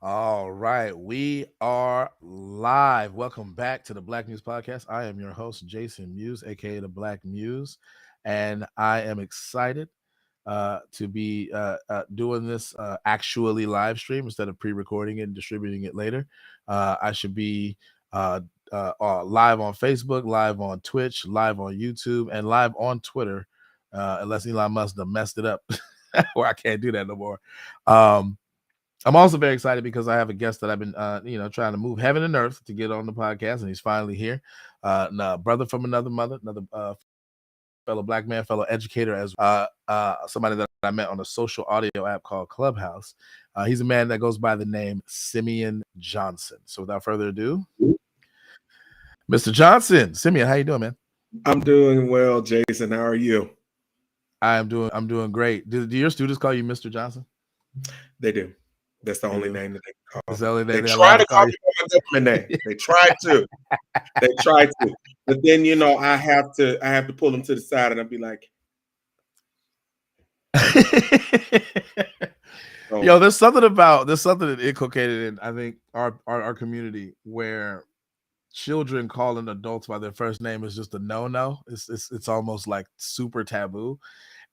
All right, we are live. Welcome back to the Black Muze Podcast. I am your host, Jason Muse, aka the Black Muse, and I am excited to be doing this actually live stream instead of pre-recording it and distributing it later. I should be live on Facebook, live on Twitch, live on YouTube, and live on Twitter, unless Elon Musk done messed it up, or I can't do that no more. I'm also very excited because I have a guest that I've been, trying to move heaven and earth to get on the podcast, and he's finally here. Brother from another mother, another fellow black man, fellow educator, as somebody that I met on a social audio app called Clubhouse. He's a man that goes by the name Simeon Johnson. So without further ado, Mr. Johnson. Simeon, how you doing, man? I'm doing well, Jason. How are you? I'm doing great. Do your students call you Mr. Johnson? They do. That's the only name that they call. That's the only name they try to call me by my government name. They try to. But then I have to pull them to the side and I'll be like, Yo, there's something that inculcated in, I think, our community where children calling adults by their first name is just a no-no. It's almost like super taboo.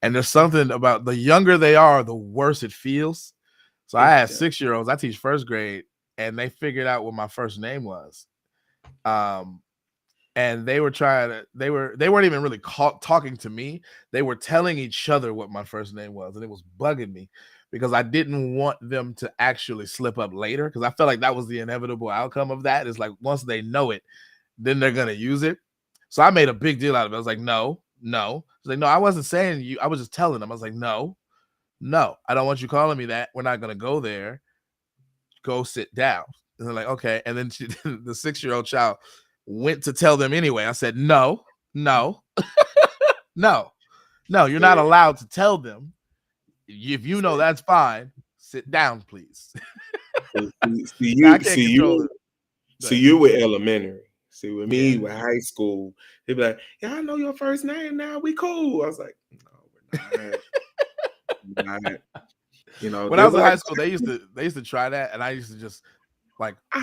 And there's something about the younger they are, the worse it feels. So I had 6-year-olds. I teach first grade, and they figured out what my first name was. And they were they weren't even really talking to me. They were telling each other what my first name was, and it was bugging me because I didn't want them to actually slip up later, because I felt like that was the inevitable outcome of that. Is like once they know it, then they're gonna use it. So I made a big deal out of it. I was like, no. I was like, no, I wasn't saying you. I was just telling them. I was like, no, I don't want you calling me that. We're not gonna go there. Go sit down. And they're like, okay. And then the 6-year-old child went to tell them anyway. I said, no, no, you're not allowed to tell them. If you know, that's fine. Sit down, please. See you with elementary. See, with me, with high school, they'd be like, yeah, I know your first name now. We cool. I was like, no, we're not. When I was in high school, they used to try that, and I used to just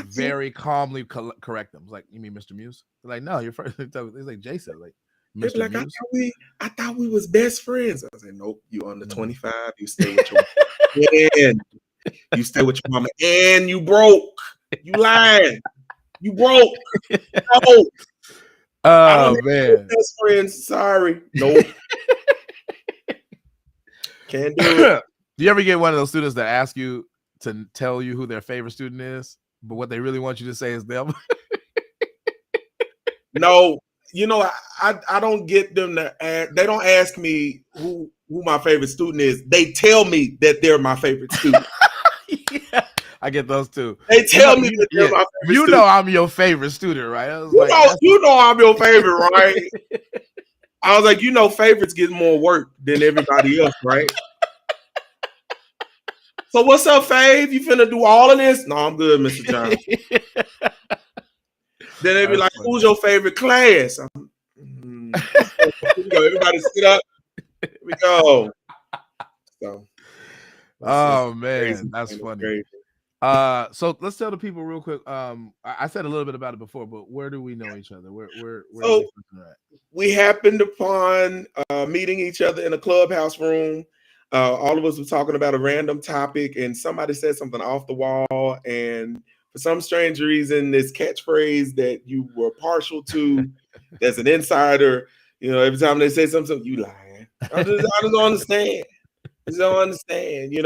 very calmly correct them. Like, you mean Mr. Muse? They're like, no, you're first. It's like Jason. Like, Mr. Like, Muse. I thought we was best friends. I was like, nope, you under 25. You stay with your man. You stay with your mama, and you broke. You lying. You broke. No. Oh man, best friends. Sorry, nope. Can't do it. Do you ever get one of those students that ask you to tell you who their favorite student is, but what they really want you to say is them? No, I don't get them to ask. They don't ask me who my favorite student is. They tell me that they're my favorite student. Yeah, I get those too. They tell me that they're my favorite student. I'm your favorite student, right? I was I'm your favorite, right? I was like, favorites get more work than everybody else, right? So what's up, Fave? You finna do all of this? No, I'm good, Mr. Johnson. Then they be like, funny. Who's your favorite class? Everybody sit up. Here we go. So, man, that's funny. Crazy. So let's tell the people real quick. I said a little bit about it before, but where do we know each other? Where so we happened upon meeting each other in a clubhouse room. All of us were talking about a random topic, and somebody said something off the wall, and for some strange reason, this catchphrase that you were partial to, as an insider, every time they say something, you lying. I just don't understand.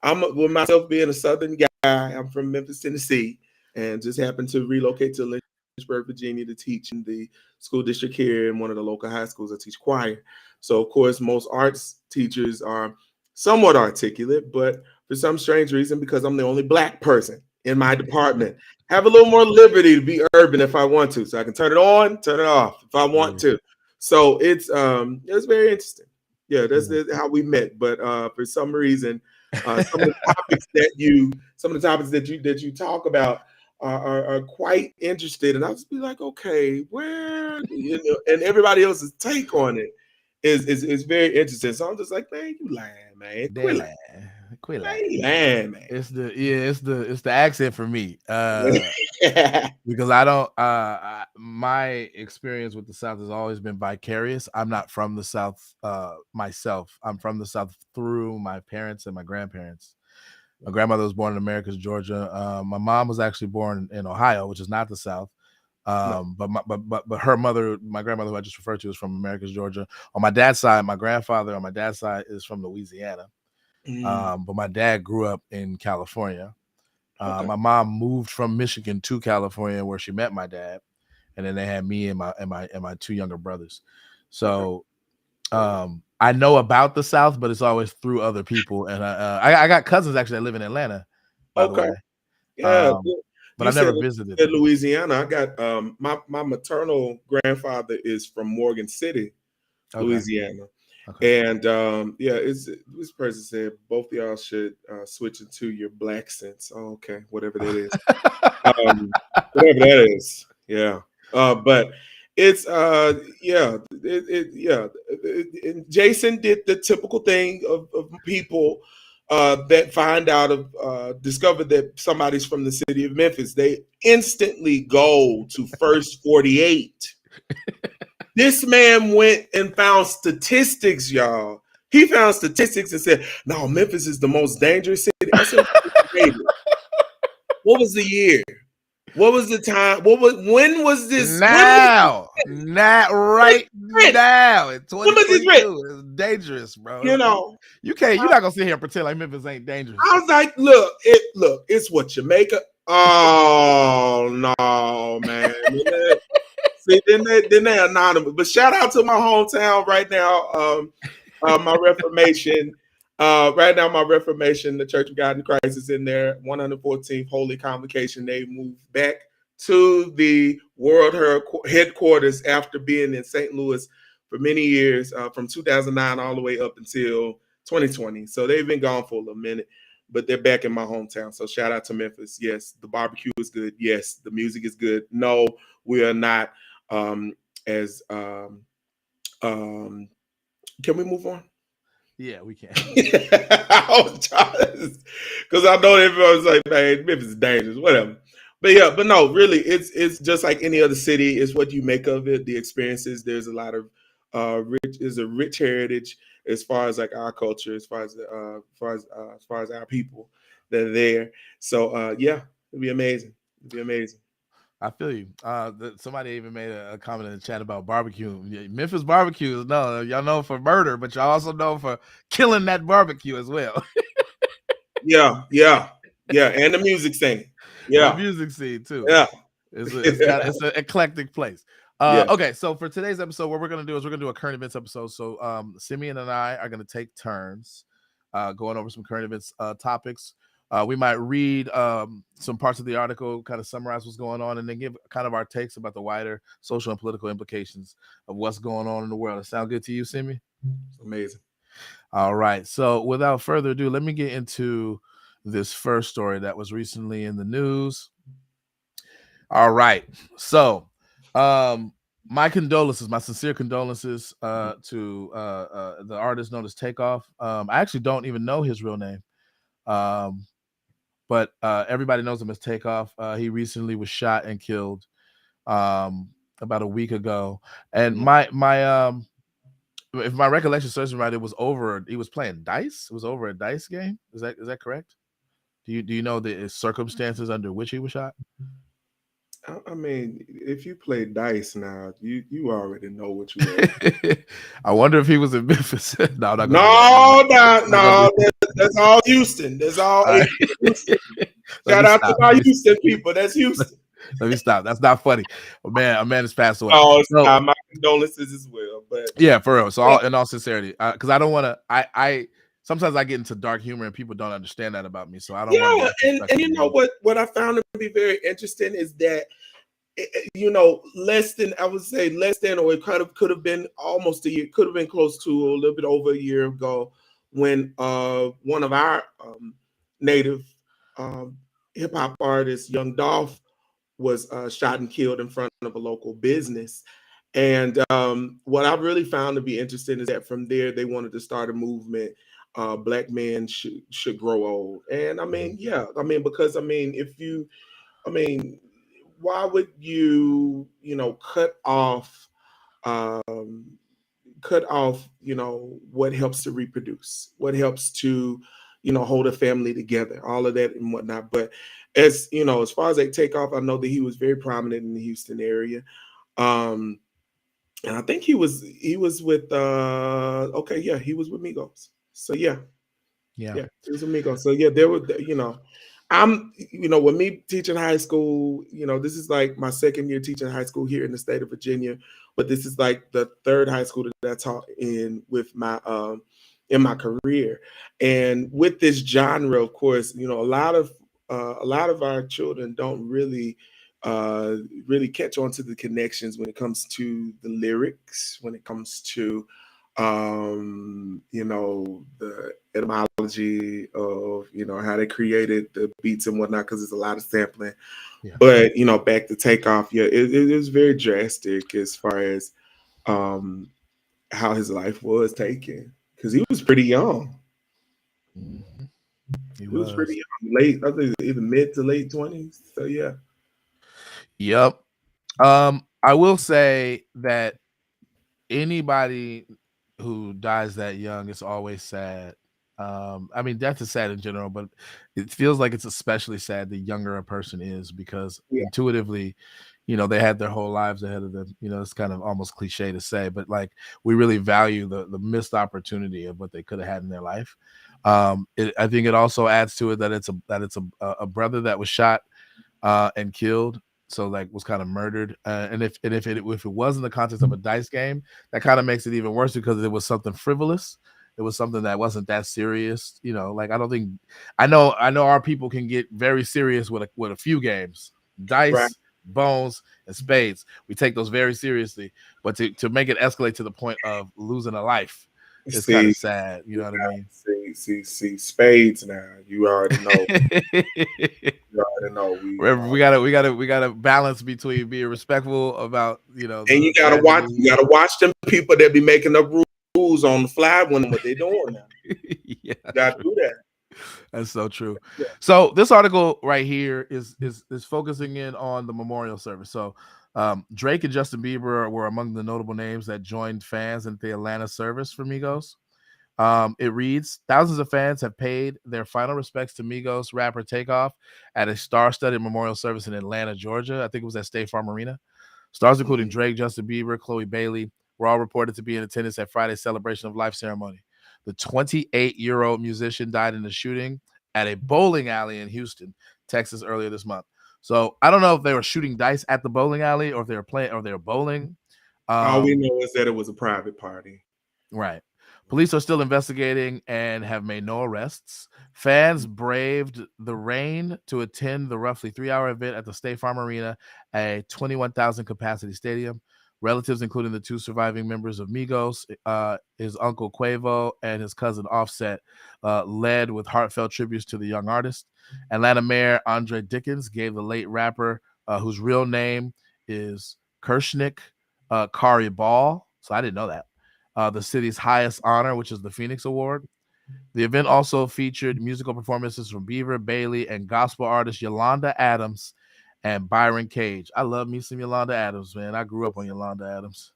I'm with myself being a Southern guy. I'm from Memphis, Tennessee, and just happened to relocate to Lynchburg, Virginia to teach in the school district here in one of the local high schools. I teach choir. So, of course, most arts teachers are somewhat articulate, but for some strange reason, because I'm the only Black person in my department, have a little more liberty to be urban if I want to. So I can turn it on, turn it off if I want to. So it's very interesting. Yeah, that's how we met. But for some reason, some of the topics that you talk about are quite interested, and I'll just be like, okay, where and everybody else's take on it is very interesting. So I'm just like, man, you lying, man. Quit that. Man. It's the accent for me. Because I don't my experience with the South has always been vicarious. I'm not from the South myself. I'm from the South through my parents and my grandparents. My grandmother was born in Americus, Georgia. My mom was actually born in Ohio, which is not the South. But her mother, my grandmother, who I just referred to, is from Americus, Georgia. On my dad's side, my grandfather on my dad's side is from Louisiana. But my dad grew up in California. My mom moved from Michigan to California, where she met my dad, and then they had me and my two younger brothers. So I know about the South, but it's always through other people. And I got cousins actually that live in Atlanta, by the way. Yeah. But You I've never visited Louisiana. I got my maternal grandfather is from Morgan City, Louisiana. And this person said both of y'all should switch into your black sense. Oh, okay, whatever that is. Whatever that is. Yeah. But it's Jason did the typical thing of people that find out discover that somebody's from the city of Memphis. They instantly go to First 48. This man went and found statistics, y'all. He found statistics and said, "No, Memphis is the most dangerous city." I said, "What was the year? What was the time? When was this? Now, right now, in 2022, it's dangerous, bro. You're not gonna sit here and pretend like Memphis ain't dangerous. I was like, look, it's what you make it. Oh no, man. See, then they anonymous. But shout out to my hometown right now. My Reformation. Right now, my Reformation, the Church of God in Christ is in their 114th Holy Convocation. They moved back to the world headquarters after being in St. Louis for many years, from 2009 all the way up until 2020. So they've been gone for a minute, but they're back in my hometown. So shout out to Memphis. Yes, the barbecue is good. Yes, the music is good. No, we are not can we move on? Yeah, we can. Because I know everyone's like, man, Memphis is dangerous, whatever. But no, really, it's just like any other city. It's what you make of it, the experiences. There's a lot of rich heritage as far as like our culture, as far as our people that are there. So it'd be amazing. I feel you. Somebody even made a comment in the chat about barbecue. Memphis barbecue is y'all know for murder, but y'all also know for killing that barbecue as well. Yeah, and the music scene. Yeah, the music scene too. Yeah, it's an eclectic place. Okay, so for today's episode, what we're gonna do is we're gonna do a current events episode. So Simeon and I are gonna take turns going over some current events topics. We might read some parts of the article, kind of summarize what's going on, and then give kind of our takes about the wider social and political implications of what's going on in the world. Does that sound good to you, Simi? It's amazing. All right. So without further ado, let me get into this first story that was recently in the news. All right. So my condolences, my sincere condolences to the artist known as Takeoff. I actually don't even know his real name. But everybody knows him as Takeoff. He recently was shot and killed about a week ago. And my if my recollection serves me right, it was over. He was playing dice. It was over a dice game. Is that correct? Do you know the circumstances under which he was shot? I mean, if you play dice now, you already know what you are. I wonder if he was in Memphis. No. That's all Houston. That's all Houston. Shout out to my Houston people. That's Houston. Let me stop. That's not funny. A man has passed away. Oh, my condolences as well. But yeah, for real. So in all sincerity, because I don't want to. I sometimes I get into dark humor and people don't understand that about me. So I don't. Yeah, and you know what I found to be very interesting is that less than or it could have been almost a year, could have been close to a little bit over a year ago when one of our native hip hop artists, Young Dolph, was shot and killed in front of a local business. And what I really found to be interesting is that from there they wanted to start a movement black men should grow old. And I mean, yeah, I mean, because I mean, if you, I mean, why would you, um, cut off, what helps to reproduce, what helps to, hold a family together, all of that and whatnot. But as far as they take off, I know that he was very prominent in the Houston area. Um, and I think he was with okay, yeah, he was with Migos. So Yeah. yeah, it was amigo. So yeah, there were, with me teaching high school, this is like my second year teaching high school here in the state of Virginia, but this is like the third high school that I taught in my career. And with this genre, of course, a lot of our children don't really catch on to the connections when it comes to the lyrics, when it comes to the etymology of how they created the beats and whatnot, because there's a lot of sampling. Yeah. But back to Takeoff, yeah, it was very drastic as far as um how his life was taken, because he was pretty young. Mm-hmm. He He was pretty was. young, late, I think either mid to late 20s. So yeah. Yep. I will say that anybody who dies that young is always sad. I mean, death is sad in general, but it feels like it's especially sad the younger a person is, because Yeah. intuitively, they had their whole lives ahead of them. It's kind of almost cliche to say, but like we really value the missed opportunity of what they could have had in their life. I think it also adds to it that it's a brother that was shot and killed, so like was kind of murdered. And if it was in the context of a dice game, that kind of makes it even worse, because it was something frivolous. It was something that wasn't that serious. Like I don't think I know our people can get very serious with a few games, Right. dice, bones, and spades. We take those very seriously, but to make it escalate to the point of losing a life is kind See, of sad. You know what I mean? see, spades now. You already know. You already know. we gotta balance between being respectful about And you the gotta watch. tragedy. You gotta watch them people that be making up rules on the fly when what they doing now. Yeah, You gotta true. do that. That's so true. Yeah. So this article right here is focusing in on the memorial service. So Drake and Justin Bieber were among the notable names that joined fans at the Atlanta service for Migos. It reads, thousands of fans have paid their final respects to Migos rapper Takeoff at a star-studded memorial service in Atlanta, Georgia. I think it was at State Farm Arena. Stars including Drake, Justin Bieber, Chloe Bailey were all reported to be in attendance at Friday's celebration of life ceremony. The 28-year-old musician died in a shooting at a bowling alley in Houston, Texas, earlier this month. So I don't know if they were shooting dice at the bowling alley, or if they were playing, or they were bowling. All we know is that it was a private party. Right. Police are still investigating and have made no arrests. Fans braved the rain to attend the roughly 3-hour event at the State Farm Arena, a 21,000 capacity stadium. Relatives, including the two surviving members of Migos, his uncle Quavo and his cousin Offset, led with heartfelt tributes to the young artist. Atlanta Mayor Andre Dickens gave the late rapper, whose real name is Kershnik Kari Ball, so I didn't know that, the city's highest honor, which is the Phoenix Award. The event also featured musical performances from Bieber, Bailey, and gospel artist Yolanda Adams and Byron Cage. I love me some Yolanda Adams, man. I grew up on Yolanda Adams.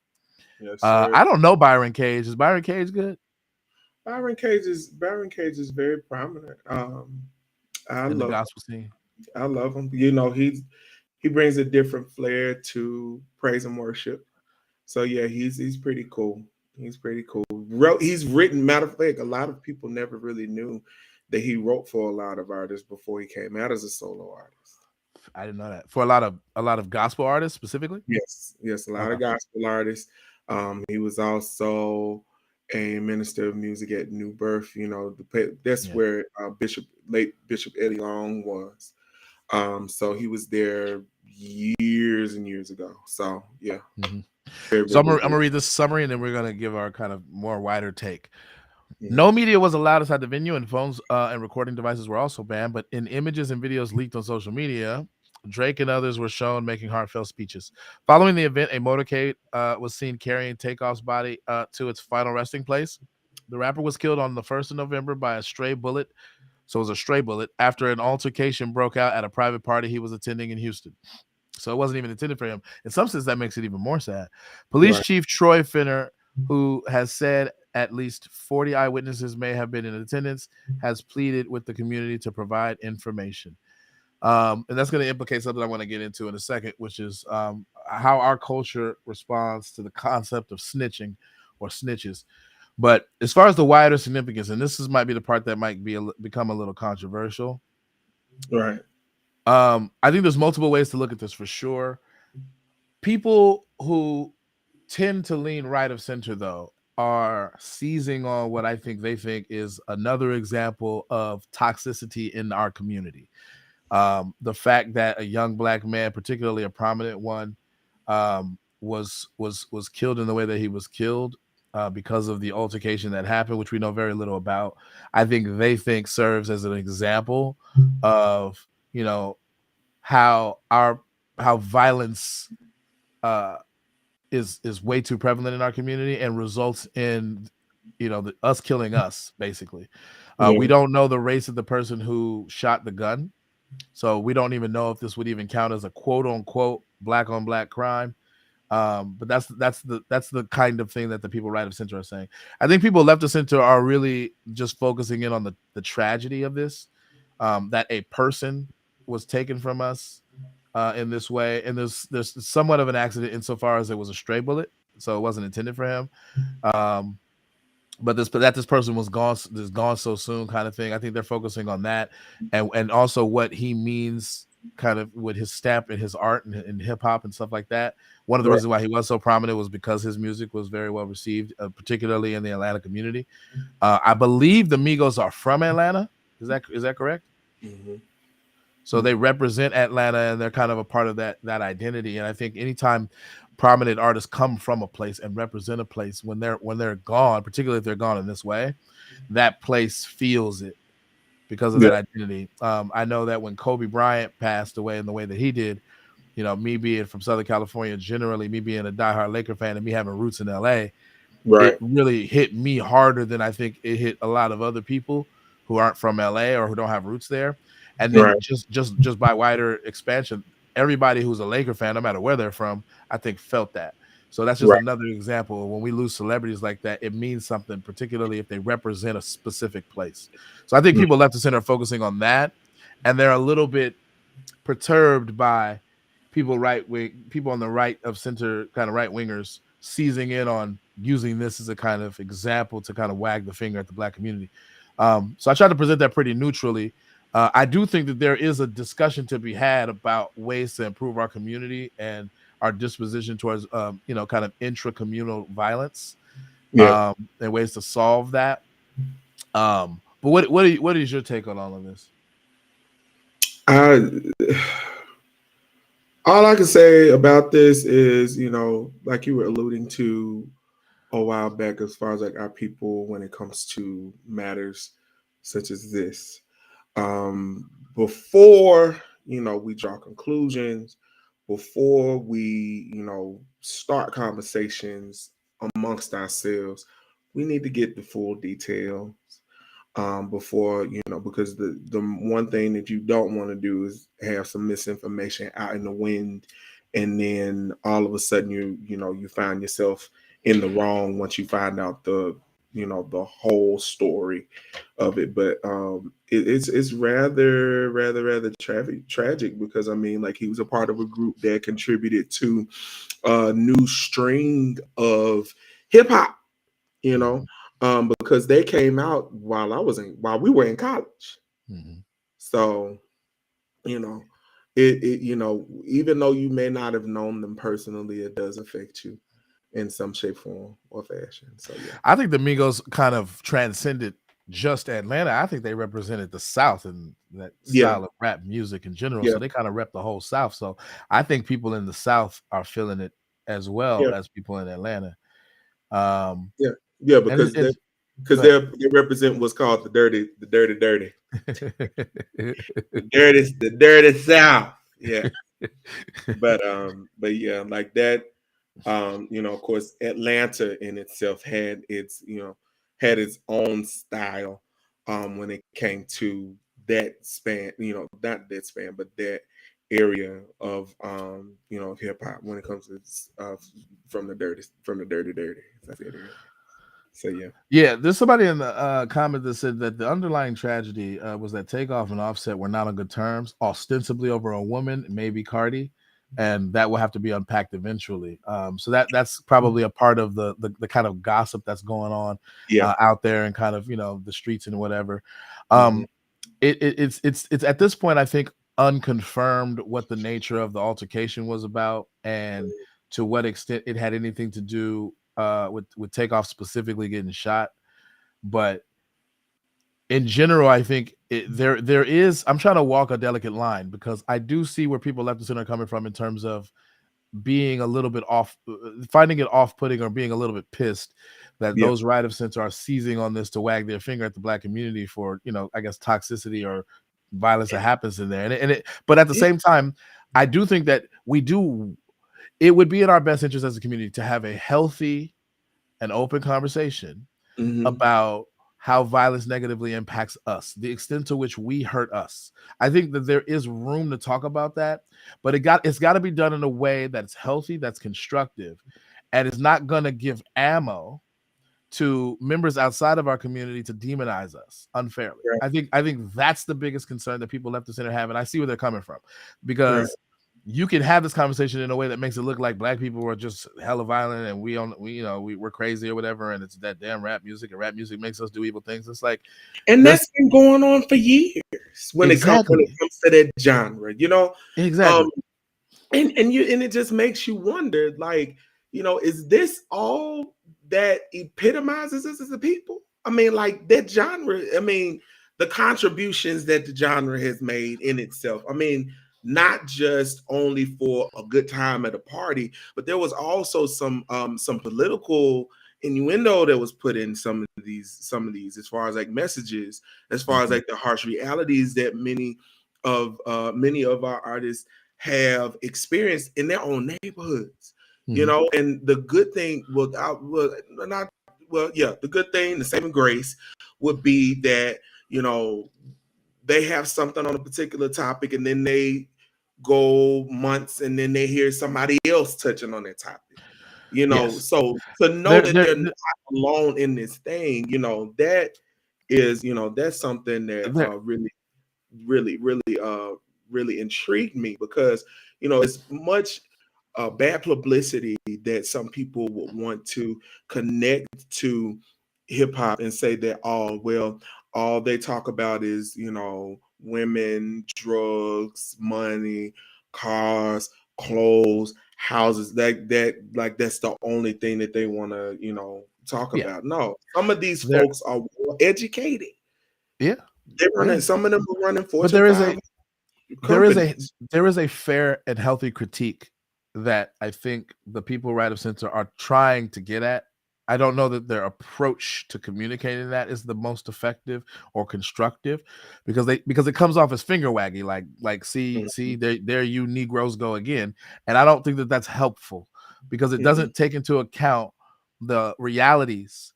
Yes, sir. I don't know Byron Cage. Is Byron Cage good? Byron Cage is very prominent. I In the love gospel scene? I love him. He brings a different flair to praise and worship. So yeah, he's pretty cool. He's pretty cool. He's written, matter of fact, a lot of people never really knew that he wrote for a lot of artists before he came out as a solo artist. I didn't know that. For a lot of gospel artists specifically? Yes, a lot Okay. of gospel artists. He was also a minister of music at New Birth. That's Yeah. where late Bishop Eddie Long was. So he was there years and years ago. So yeah, Mm-hmm. very, So I'm very gonna, I'm good. gonna read this summary, and then we're gonna give our kind of more wider take. Mhm. No media was allowed inside the venue, and phones and recording devices were also banned. But in images and videos leaked on social media, Drake and others were shown making heartfelt speeches. Following the event, a motorcade was seen carrying Takeoff's body to its final resting place. The rapper was killed on the 1st of November by a stray bullet. So it was a stray bullet after an altercation broke out at a private party he was attending in Houston. So it wasn't even intended for him. In some sense, that makes it even more sad. Police Right. Chief Troy Finner, who has said at least 40 eyewitnesses may have been in attendance, has pleaded with the community to provide information. And that's going to implicate something I want to get into in a second, which is how our culture responds to the concept of snitching or snitches. But as far as the wider significance, and might be the part that might become a little controversial. Right. I think there's multiple ways to look at this for sure. People who tend to lean right of center, though, are seizing on what I think they think is another example of toxicity in our community. The fact that a young black man, particularly a prominent one, was killed in the way that he was killed because of the altercation that happened, which we know very little about. I think they think serves as an example of how violence is way too prevalent in our community and results in us killing us basically. We don't know the race of the person who shot the gun, so we don't even know if this would even count as a quote unquote black on black crime. But that's the kind of thing that the people right of center are saying. I think people left of center are really just focusing in on the tragedy of this, that a person was taken from us in this way, and there's somewhat of an accident insofar as it was a stray bullet, so it wasn't intended for him. But this person was gone so soon, kind of thing. I think they're focusing on that, and also what he means, kind of with his stamp and his art and hip hop and stuff like that. One of the reasons why he was so prominent was because his music was very well received, particularly in the Atlanta community. I believe the Migos are from Atlanta. Is that correct? Mm-hmm. So they represent Atlanta, and they're kind of a part of that identity. And I think anytime prominent artists come from a place and represent a place, when they're gone, particularly if they're gone in this way, that place feels it because of that identity. I know that when Kobe Bryant passed away in the way that he did, me being from Southern California, generally me being a diehard Laker fan and me having roots in LA, it really hit me harder than I think it hit a lot of other people who aren't from LA or who don't have roots there. And then just by wider expansion, everybody who's a Laker fan, no matter where they're from, I think felt that. So that's just another example. When we lose celebrities like that, it means something, particularly if they represent a specific place. So I think people left of center are focusing on that, and they're a little bit perturbed by people on the right of center, kind of right wingers, seizing in on using this as a kind of example to kind of wag the finger at the black community. So I tried to present that pretty neutrally. I do think that there is a discussion to be had about ways to improve our community and our disposition towards, kind of intra-communal violence, and ways to solve that. But what is your take on all of this? All I can say about this is, like you were alluding to a while back, as far as like our people when it comes to matters such as this. Before we draw conclusions, before we start conversations amongst ourselves, we need to get the full details before because the one thing that you don't want to do is have some misinformation out in the wind, and then all of a sudden you find yourself in the wrong once you find out the whole story of it. But it's rather tragic because I mean, like, he was a part of a group that contributed to a new string of hip hop, because they came out while we were in college. Mm-hmm. So it even though you may not have known them personally, it does affect you in some shape, form, or fashion. So yeah, I think the Migos kind of transcended just Atlanta. I think they represented the South and that style of rap music in general. So they kind of rep the whole South. So I think people in the South are feeling it as well as people in Atlanta. Because they represent what's called the dirty, the dirty South. Yeah. but yeah, like that. Of course, Atlanta in itself had its had its own style when it came to that span, not that span, but that area of hip hop when it comes to from the dirty, as I said earlier. So yeah. Yeah, there's somebody in the comment that said that the underlying tragedy was that Takeoff and Offset were not on good terms, ostensibly over a woman, maybe Cardi, and that will have to be unpacked eventually. So that's probably a part of the kind of gossip that's going on Yeah. out there and kind of the streets and whatever. Mhm. It's at this point I think unconfirmed what the nature of the altercation was about and to what extent it had anything to do with Takeoff specifically getting shot. But in general, I think there is. I'm trying to walk a delicate line because I do see where people left the center are coming from in terms of being a little bit off, finding it off-putting or being a little bit pissed that Yeah. those right of center are seizing on this to wag their finger at the Black community for I guess toxicity or violence that happens in there. But at the Yeah. same time, I do think that it would be in our best interest as a community to have a healthy and open conversation Mhm. about how violence negatively impacts us, the extent to which we hurt us. I think that there is room to talk about that, but it's got to be done in a way that's healthy, that's constructive, and it's not going to give ammo to members outside of our community to demonize us unfairly. Right. I think that's the biggest concern that people left the center have, and I see where they're coming from, Right. because you can have this conversation in a way that makes it look like Black people are just hella violent and we're crazy or whatever, and it's that damn rap music, and rap music makes us do evil things. It's like And there's that's been going on for years when it comes exactly, to that genre, exactly, Um, and it just makes you wonder, like, is this all that epitomizes us as a people? I mean, like that genre, I mean, the contributions that the genre has made in itself. I mean, not just only for a good time at a party, but there was also some political innuendo that was put in some of these as far as like messages, as far as mm-hmm. like the harsh realities that many of our artists have experienced in their own neighborhoods. Mm-hmm. And the good thing, not well, yeah, the good thing, the saving grace would be that they have something on a particular topic, and then they go months, and then they hear somebody else touching on that topic. Yes, So to know there, that there, they're not alone in this thing, that is, that's something that there, really intrigued me, because as much bad publicity that some people would want to connect to hip hop and say that, oh well, all they talk about is women, drugs, money, cars, clothes, houses, like that's the only thing that they want to talk yeah, about. No, some of these there, folks are well educated. yeah, They're running. yeah. Some of them are running But Fortune 5 companies. there is a fair and healthy critique that I think the people right of center are trying to get at. I don't know that their approach to communicating that is the most effective or constructive, because it comes off as finger waggy, like see Mhm, there you Negroes go again, and I don't think that that's helpful because it mhm, doesn't take into account the realities,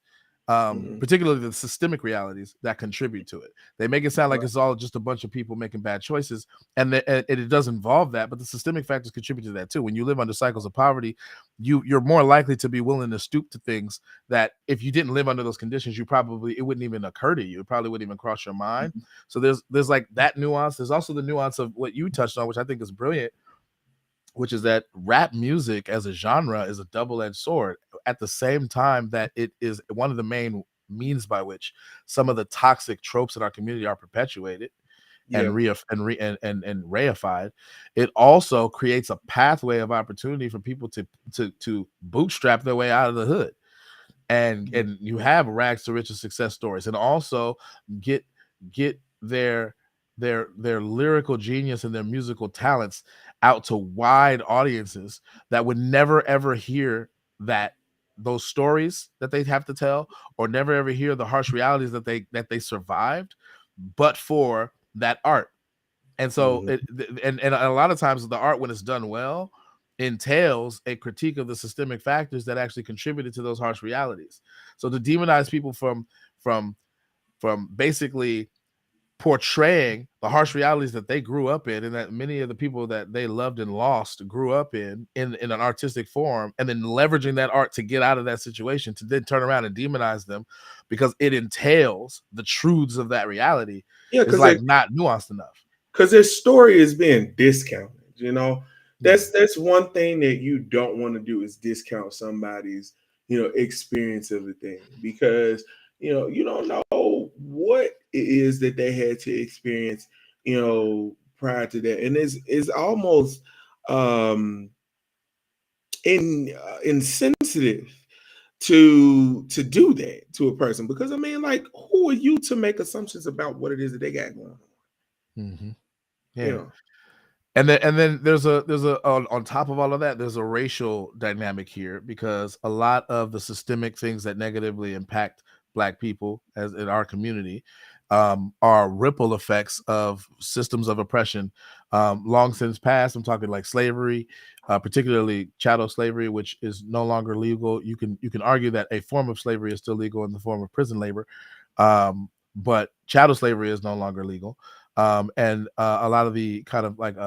mhm. particularly the systemic realities that contribute to it. They make it sound like Right. it's all just a bunch of people making bad choices, and it does involve that, but the systemic factors contribute to that too. When you live under cycles of poverty, you're more likely to be willing to stoop to things that if you didn't live under those conditions, it wouldn't even occur to you. It probably wouldn't even cross your mind. Mhm. So there's like that nuance. There's also the nuance of what you touched on, which I think is brilliant, which is that rap music as a genre is a double-edged sword, at the same time that it is one of the main means by which some of the toxic tropes in our community are perpetuated and Yeah. reified. It also creates a pathway of opportunity for people to bootstrap their way out of the hood, and you have rags to riches success stories, and also get get their lyrical genius and their musical talents out to wide audiences that would never ever hear that those stories that they have to tell, or never ever hear the harsh realities that they survived, but for that art. And so Mhm. and a lot of times the art, when it's done well, entails a critique of the systemic factors that actually contributed to those harsh realities. So to demonize people from basically portraying the harsh realities that they grew up in, and that many of the people that they loved and lost grew up in an artistic form, and then leveraging that art to get out of that situation, to then turn around and demonize them because it entails the truths of that reality, is like not nuanced enough. Because their story is being discounted. You know, that's one thing that you don't want to do, is discount somebody's, experience of the thing, because you don't know what it is that they had to experience, prior to that. And it's almost insensitive to do that to a person, because I mean, like, who are you to make assumptions about what it is that they got going on? Mm-hmm. Yeah. And then there's a on top of all of that, there's a racial dynamic here, because a lot of the systemic things that negatively impact Black people as in our community are ripple effects of systems of oppression long since past. I'm talking like slavery, particularly chattel slavery, which is no longer legal. You can argue that a form of slavery is still legal in the form of prison labor, but chattel slavery is no longer legal. And a lot of the kind of like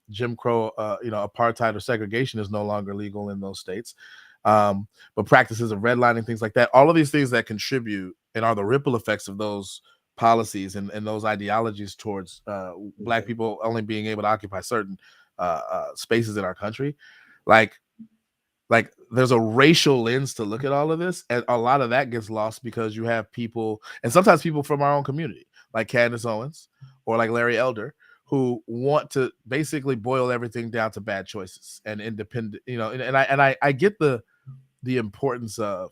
Jim Crow, apartheid or segregation is no longer legal in those states. But practices of redlining, things like that, all of these things that contribute and are the ripple effects of those policies and those ideologies towards Black people only being able to occupy certain spaces in our country. Like there's a racial lens to look at all of this, and a lot of that gets lost because you have people, and sometimes people from our own community, like Candace Owens or like Larry Elder, who want to basically boil everything down to bad choices and independent, and I get the importance of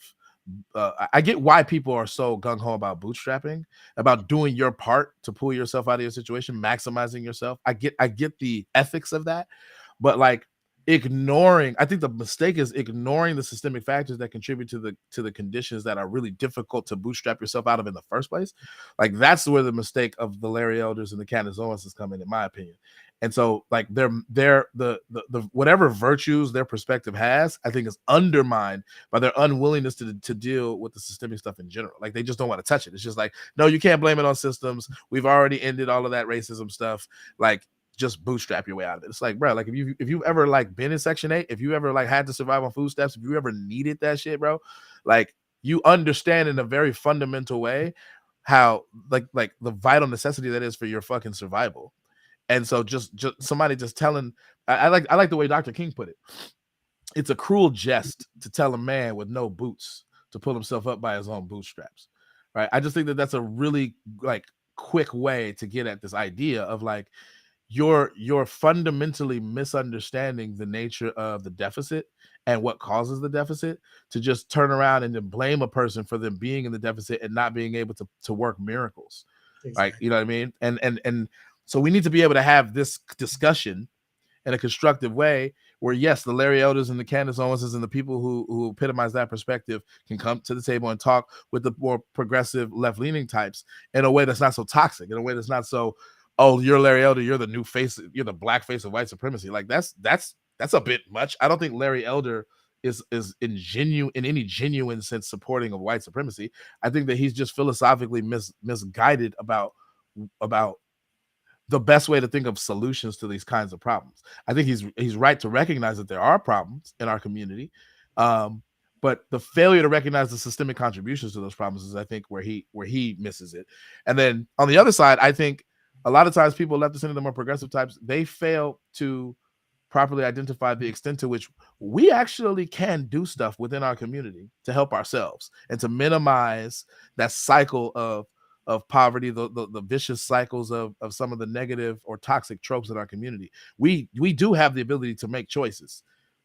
I get why people are so gung-ho about bootstrapping, about doing your part to pull yourself out of your situation, maximizing yourself. I get the ethics of that, but like I think the mistake is ignoring the systemic factors that contribute to the conditions that are really difficult to bootstrap yourself out of in the first place. Like that's where the mistake of the Larry Elders and the Candace Owens is coming, in my opinion. And so like they're the whatever virtues their perspective has, I think is undermined by their unwillingness to deal with the systemic stuff in general. Like they just don't want to touch it. It's just like, no, you can't blame it on systems. We've already ended all of that racism stuff. Like just bootstrap your way out of it. It's like, bro, like if you ever like been in Section 8, if you ever like had to survive on food stamps, if you ever needed that shit, bro, like you understand in a very fundamental way how like the vital necessity that is for your fucking survival. And so just somebody just telling, I like the way Dr. King put it. It's a cruel jest to tell a man with no boots to pull himself up by his own bootstraps, right? I just think that that's a really like quick way to get at this idea of like you're fundamentally misunderstanding the nature of the deficit and what causes the deficit, to just turn around and then blame a person for them being in the deficit and not being able to work miracles. Exactly. Right? You know what I mean? And so we need to be able to have this discussion in a constructive way where, yes, the Larry Elders and the Candace Owenses and the people who epitomize that perspective can come to the table and talk with the more progressive left-leaning types in a way that's not so toxic, in a way that's not so, oh, you're Larry Elder, you're the new face, you're the black face of white supremacy. Like that's a bit much. I don't think Larry Elder is in any genuine sense supporting of white supremacy. I think that he's just philosophically misguided about the best way to think of solutions to these kinds of problems. I think he's right to recognize that there are problems in our community, but the failure to recognize the systemic contributions to those problems is, I think, where he misses it. And then on the other side, I think a lot of times people left of the more progressive types, they fail to properly identify the extent to which we actually can do stuff within our community to help ourselves and to minimize that cycle of poverty, the vicious cycles of some of the negative or toxic tropes in our community. We do have the ability to make choices,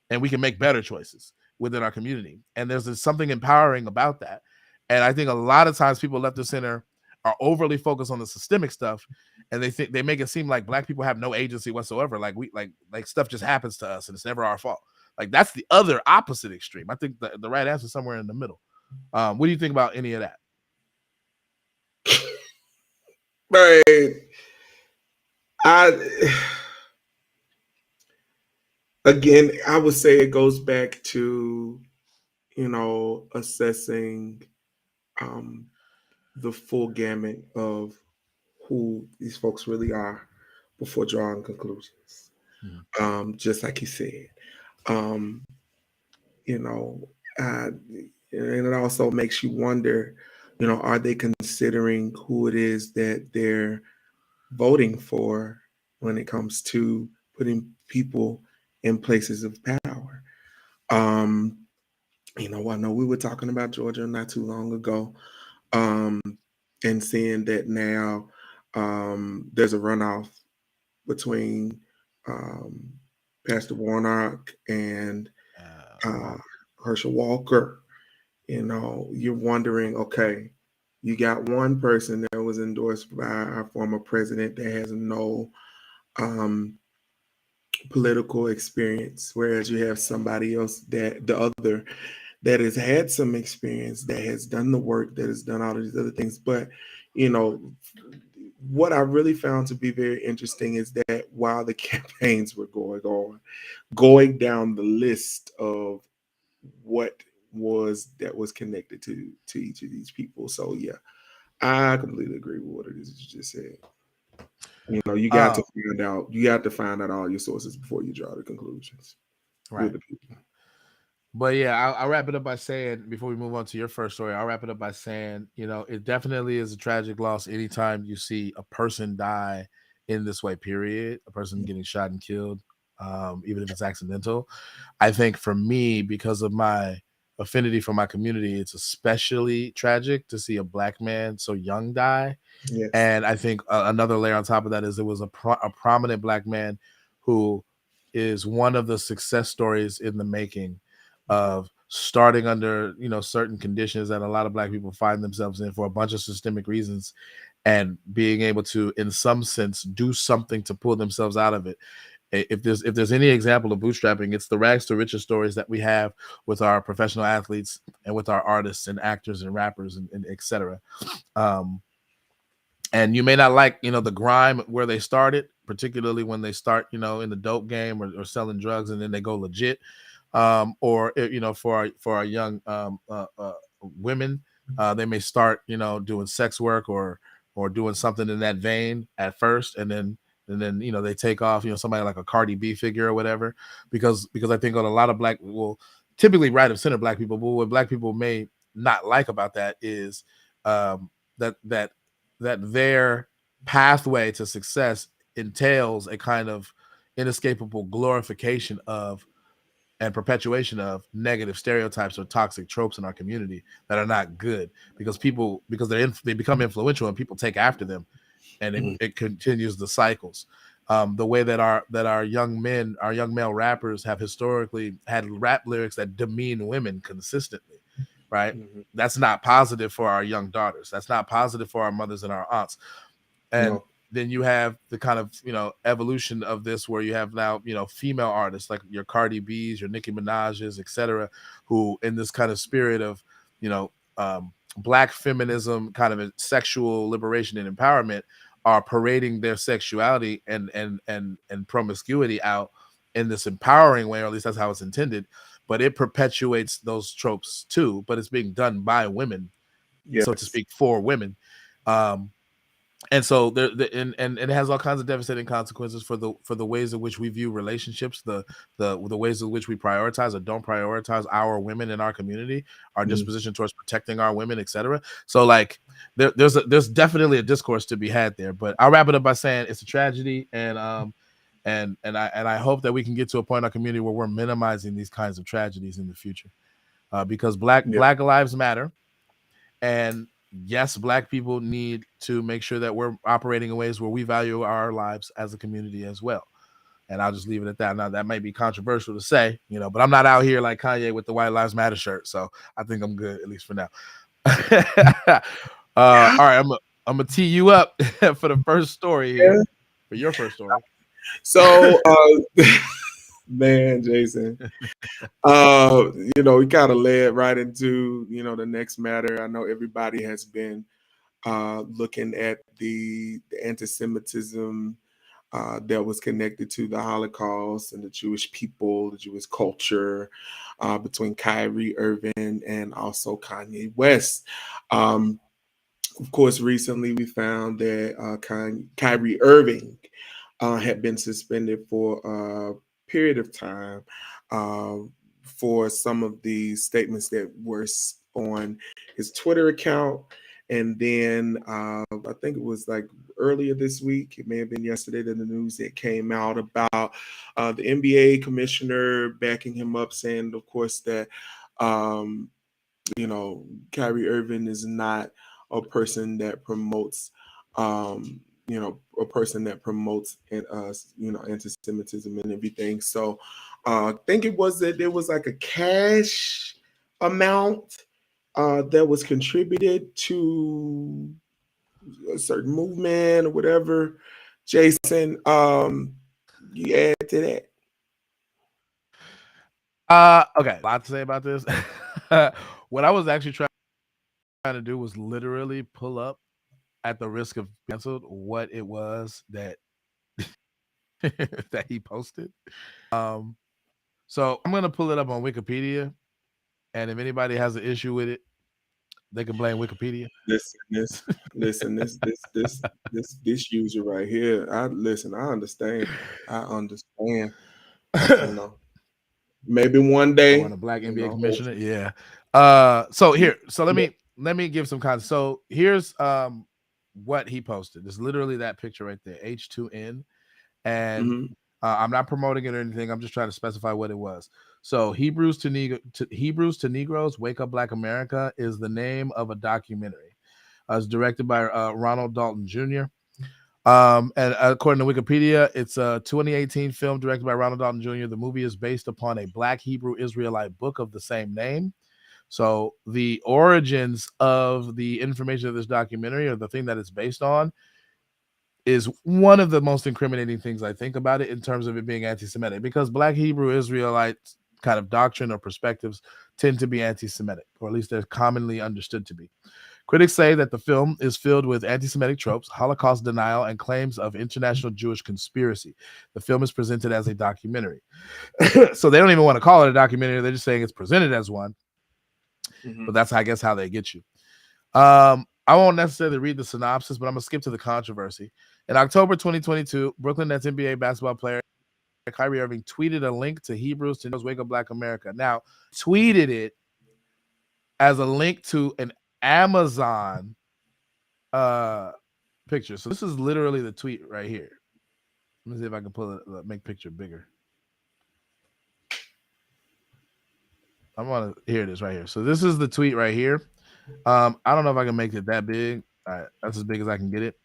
and we can make better choices within our community. And there's something empowering about that. And I think a lot of times people left of center are overly focused on the systemic stuff, and they make it seem like Black people have no agency whatsoever. Like we like stuff just happens to us and it's never our fault. Like that's the other opposite extreme. I think the right answer is somewhere in the middle. What do you think about any of that? Right. Again, I would say it goes back to, assessing um, the full gamut of who these folks really are before drawing conclusions. Mhm. Just like you said, um, you know, uh, and it also makes you wonder, are they considering who it is that they're voting for when it comes to putting people in places of power? Um, I know we were talking about Georgia not too long ago, um, and seeing that now there's a runoff between um, Pastor Warnock and uh, Walker. Herschel Walker. You're wondering, okay, you got one person that was endorsed by our former president that has no um, political experience, whereas you have somebody else, that the other, that has had some experience, that has done the work, that has done all of these other things. But you know, what I really found to be very interesting is that while the campaigns were going on, going down the list of what was connected to each of these people. So yeah, I completely agree with what it is that you just said. You got to Um, find out. You got to find out all your sources before you draw the conclusions with right. the people. But yeah, I'll wrap it up by saying, before we move on to your first story, I'll wrap it up by saying, it definitely is a tragic loss anytime you see a person die in this way, period. A person getting shot and killed, even if it's accidental. I think for me, because of my affinity for my community, it's especially tragic to see a Black man so young die. Yes. And I think another layer on top of that is it was a prominent Black man who is one of the success stories in the making of starting under certain conditions that a lot of Black people find themselves in for a bunch of systemic reasons, and being able to, in some sense, do something to pull themselves out of it. If there's any example of bootstrapping, it's the rags to riches stories that we have with our professional athletes and with our artists and actors and rappers and etc. Um, and you may not like the grime where they started, particularly when they start in the dope game, or selling drugs, and then they go legit, or for our young women, they may start doing sex work, or doing something in that vein at first, and then they take off, somebody like a Cardi B figure or whatever, because I think on a lot of Black, well, typically right of center Black people, but what Black people may not like about that is that their pathway to success entails a kind of inescapable glorification of and perpetuation of negative stereotypes or toxic tropes in our community that are not good, because they become influential and people take after them, and it, Mhm. it continues the cycles. The way that our young men, our young male rappers, have historically had rap lyrics that demean women consistently, right? Mhm. That's not positive for our young daughters. That's not positive for our mothers and our aunts. And No. then you have the kind of evolution of this, where you have now female artists like your Cardi B's, your Nicki Minaj's, etc., who, in this kind of spirit of you know Black feminism, kind of sexual liberation and empowerment, are parading their sexuality and promiscuity out in this empowering way, or at least that's how it's intended. But it perpetuates those tropes too, but it's being done by women, so to Yes. speak, for women. um and so and it has all kinds of devastating consequences for the ways in which we view relationships, the ways in which we prioritize or don't prioritize our women in our community, our Mhm. disposition towards protecting our women, etc. So, like, there's definitely a discourse to be had there. But I'll wrap it up by saying it's a tragedy, and I hope that we can get to a point in our community where we're minimizing these kinds of tragedies in the future, because Yeah. Black lives matter. And yes, Black people need to make sure that we're operating in ways where we value our lives as a community as well. And I'll just leave it at that. Now, that might be controversial to say, but I'm not out here like Kanye with the White Lives Matter shirt, so I think I'm good, at least for now. All right, I'm gonna tee you up for the first story here, Yeah. for your first story. So, man, Jason, we kind of led right into the next matter. I know everybody has been looking at the anti-Semitism that was connected to the Holocaust and the Jewish people, the Jewish culture, between Kyrie Irving and also Kanye West. Of course, recently we found that Kyrie Irving had been suspended for a period of time uh, for some of the statements that were on his Twitter account. And then I think it was like earlier this week, it may have been yesterday, that the news that came out about the NBA commissioner backing him up, saying, of course, that um, Kyrie Irving is not a person that promotes, a person that promotes, anti-Semitism and everything. So I think it was that there was like a cash amount that was contributed to a certain movement or whatever. Jason, you add to that? Okay, a lot to say about this. What I was actually trying to do was literally pull up, at the risk of canceled, what it was that that he posted. Um, so I'm gonna pull it up on Wikipedia, and if anybody has an issue with it, they can blame Wikipedia. Listen, this user right here. I listen. I understand. I understand. You know, maybe one Oh, and day. a black NBA commissioner. Hopefully. Yeah. So here, so let me give some context. So here's what he posted. It's literally that picture right there, H2N, and Mm-hmm. I'm not promoting it or anything. I'm just trying to specify what it was. So Hebrews to Negroes, Wake Up Black America is the name of a documentary. It's directed by Ronald Dalton Jr. And according to Wikipedia, it's a 2018 film directed by Ronald Dalton Jr. The movie is based upon a Black Hebrew Israelite book of the same name. So the origins of the information of this documentary, or the thing that it's based on, is one of the most incriminating things I think about it in terms of it being anti-Semitic, because Black Hebrew Israelite kind of doctrine or perspectives tend to be anti-Semitic, or at least they're commonly understood to be. Critics say that the film is filled with anti-Semitic tropes, Holocaust denial, and claims of international Jewish conspiracy. The film is presented as a documentary. So they don't even want to call it a documentary. They're just saying it's presented as one. Mm-hmm. But that's, I guess, how they get you. I won't necessarily read the synopsis, but I'm going to skip to the controversy. In October 2022, Brooklyn Nets NBA basketball player Kyrie Irving tweeted a link to Hebrews to Wake Up Black America. Now, tweeted it as a link to an Amazon picture. So this is literally the tweet right here. Let me see if I can pull it, make picture bigger. I want to hear this right here. So this is the tweet right here. I don't know if I can make it that big. All right, that's as big as I can get it.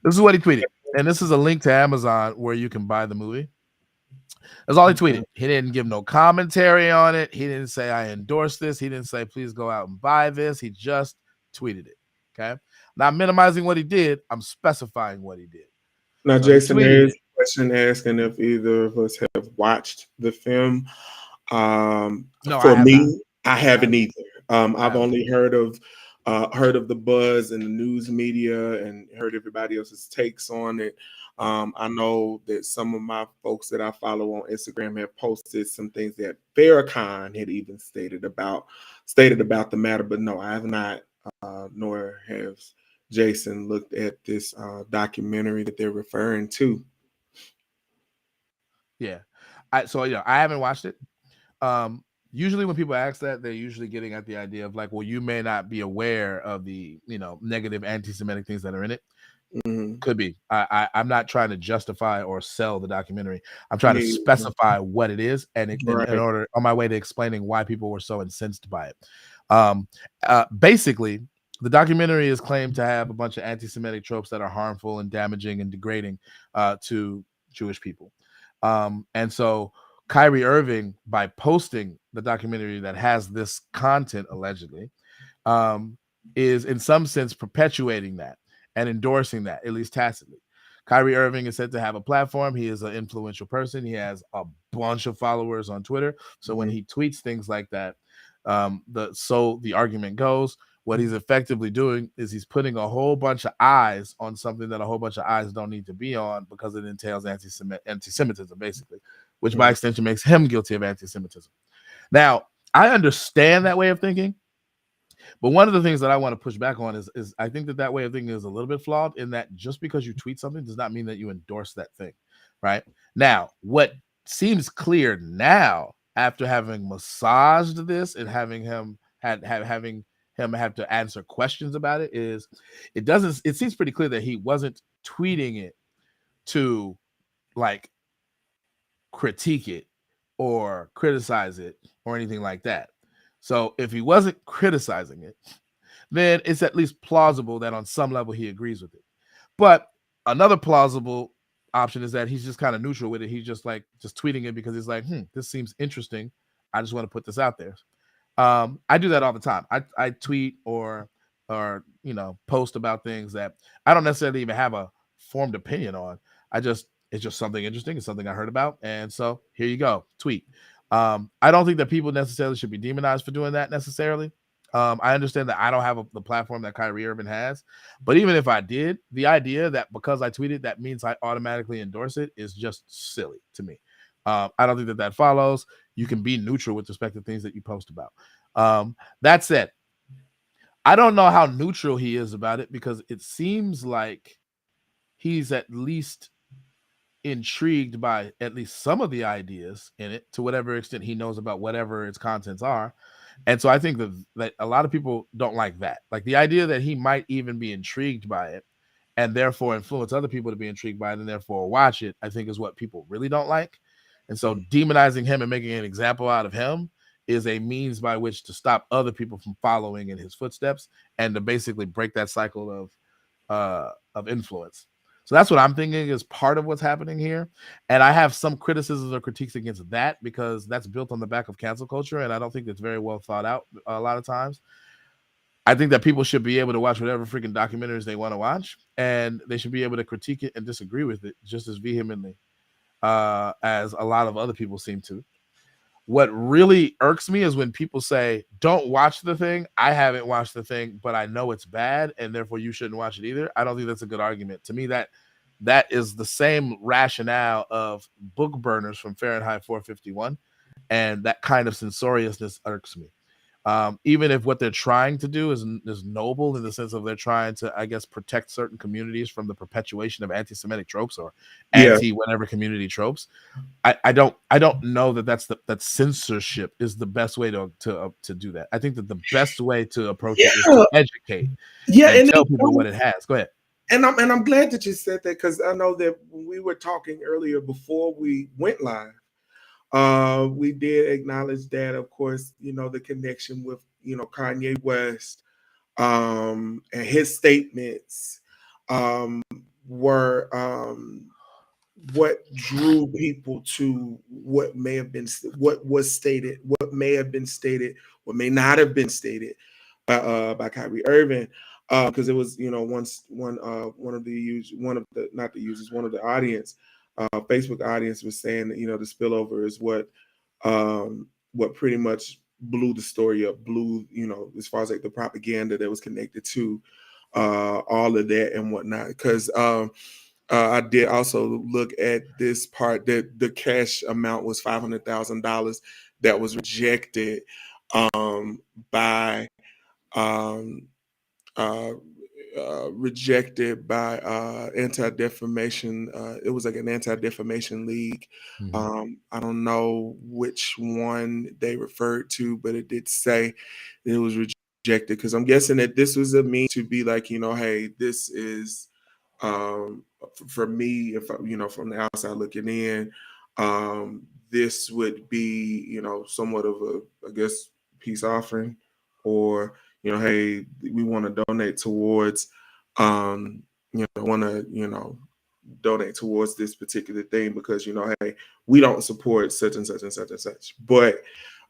This is what he tweeted. And this is a link to Amazon where you can buy the movie. That's all he tweeted. He didn't give no commentary on it. He didn't say, I endorse this. He didn't say, please go out and buy this. He just tweeted it. Okay. Not minimizing what he did. I'm specifying what he did. Now, So he Jason, there tweeted is it. a question asking if either of us have watched the film. No, I For have not. me, I haven't either. I've Not. only heard of the buzz in the news media and heard everybody else's takes on it. I know that some of my folks that I follow on Instagram have posted some things that Farrakhan had even stated about the matter, but no, I have not, nor has Jason looked at this documentary that they're referring to. Yeah. I haven't watched it. Usually when people ask that, they're usually getting at the idea of like, well, you may not be aware of the, negative anti-Semitic things that are in it. Mm-hmm. Could be. I'm not trying to justify or sell the documentary. I'm trying to Me, specify what it is, and in right. order, on my way to explaining why people were so incensed by it. Basically, the documentary is claimed to have a bunch of anti-Semitic tropes that are harmful and damaging and degrading to Jewish people. And so Kyrie Irving, by posting the documentary that has this content allegedly, is in some sense perpetuating that and endorsing that, at least tacitly. Kyrie Irving is said to have a platform. He is an influential person. He has a bunch of followers on Twitter. So when he tweets things like that, the argument goes, What he's effectively doing is he's putting a whole bunch of eyes on something that a whole bunch of eyes don't need to be on because it entails anti-Semitism, basically, which by extension makes him guilty of anti-Semitism. Now, I understand that way of thinking, but one of the things that I want to push back on is I think that way of thinking is a little bit flawed in that just because you tweet something does not mean that you endorse that thing, right? Now, what seems clear now after having massaged this and having him have to answer questions about it is it seems pretty clear that he wasn't tweeting it to like critique it or criticize it or anything like that. So if he wasn't criticizing it, then it's at least plausible that on some level he agrees with it. But another plausible option is that he's just kind of neutral with it. He's just tweeting it because he's like, this seems interesting. I just want to put this out there. I do that all the time. I tweet or post about things that I don't necessarily even have a formed opinion on. It's just something interesting. It's something I heard about. And so here you go, tweet. I don't think that people necessarily should be demonized for doing that necessarily. I understand that I don't have the platform that Kyrie Irving has, but even if I did, the idea that because I tweeted, that means I automatically endorse it is just silly to me. I don't think that follows. You can be neutral with respect to things that you post about. That said, I don't know how neutral he is about it because it seems like he's at least intrigued by at least some of the ideas in it to whatever extent he knows about whatever its contents are. And so I think that a lot of people don't like that. Like the idea that he might even be intrigued by it and therefore influence other people to be intrigued by it and therefore watch it, I think is what people really don't like. And so demonizing him and making an example out of him is a means by which to stop other people from following in his footsteps and to basically break that cycle of influence. So that's what I'm thinking is part of what's happening here. And I have some criticisms or critiques against that because that's built on the back of cancel culture. And I don't think it's very well thought out a lot of times. I think that people should be able to watch whatever freaking documentaries they want to watch. And they should be able to critique it and disagree with it just as vehemently as a lot of other people seem to. What really irks me is when people say, don't watch the thing. I haven't watched the thing, but I know it's bad, and therefore you shouldn't watch it either. I don't think that's a good argument. To me, that is the same rationale of book burners from Fahrenheit 451, and that kind of censoriousness irks me. Even if what they're trying to do is noble in the sense of they're trying to, I guess, protect certain communities from the perpetuation of anti-Semitic tropes or anti-whatever community tropes. I don't know that censorship is the best way to do that. I think that the best way to approach it is to educate and tell people what it has. Go ahead. And I'm glad that you said that because I know that when we were talking earlier before we went live, we did acknowledge that, of course, the connection with Kanye West and his statements were what drew people to what may have been what was stated, what may have been stated, what may not have been stated by Kyrie Irving. Because it was, one of the audience, Facebook audience was saying that, the spillover is what pretty much blew the story up, as far as like the propaganda that was connected to all of that and whatnot. Because I did also look at this part that the cash amount was $500,000 that was rejected by rejected by anti-defamation. It was like an anti-defamation league. I don't know which one they referred to, but it did say it was rejected because I'm guessing that this was a mean to be like, hey, this is for me, if from the outside looking in, this would be somewhat of a, I guess, peace offering, or hey, we want to donate towards donate towards this particular thing because hey, we don't support such and such and such and such. But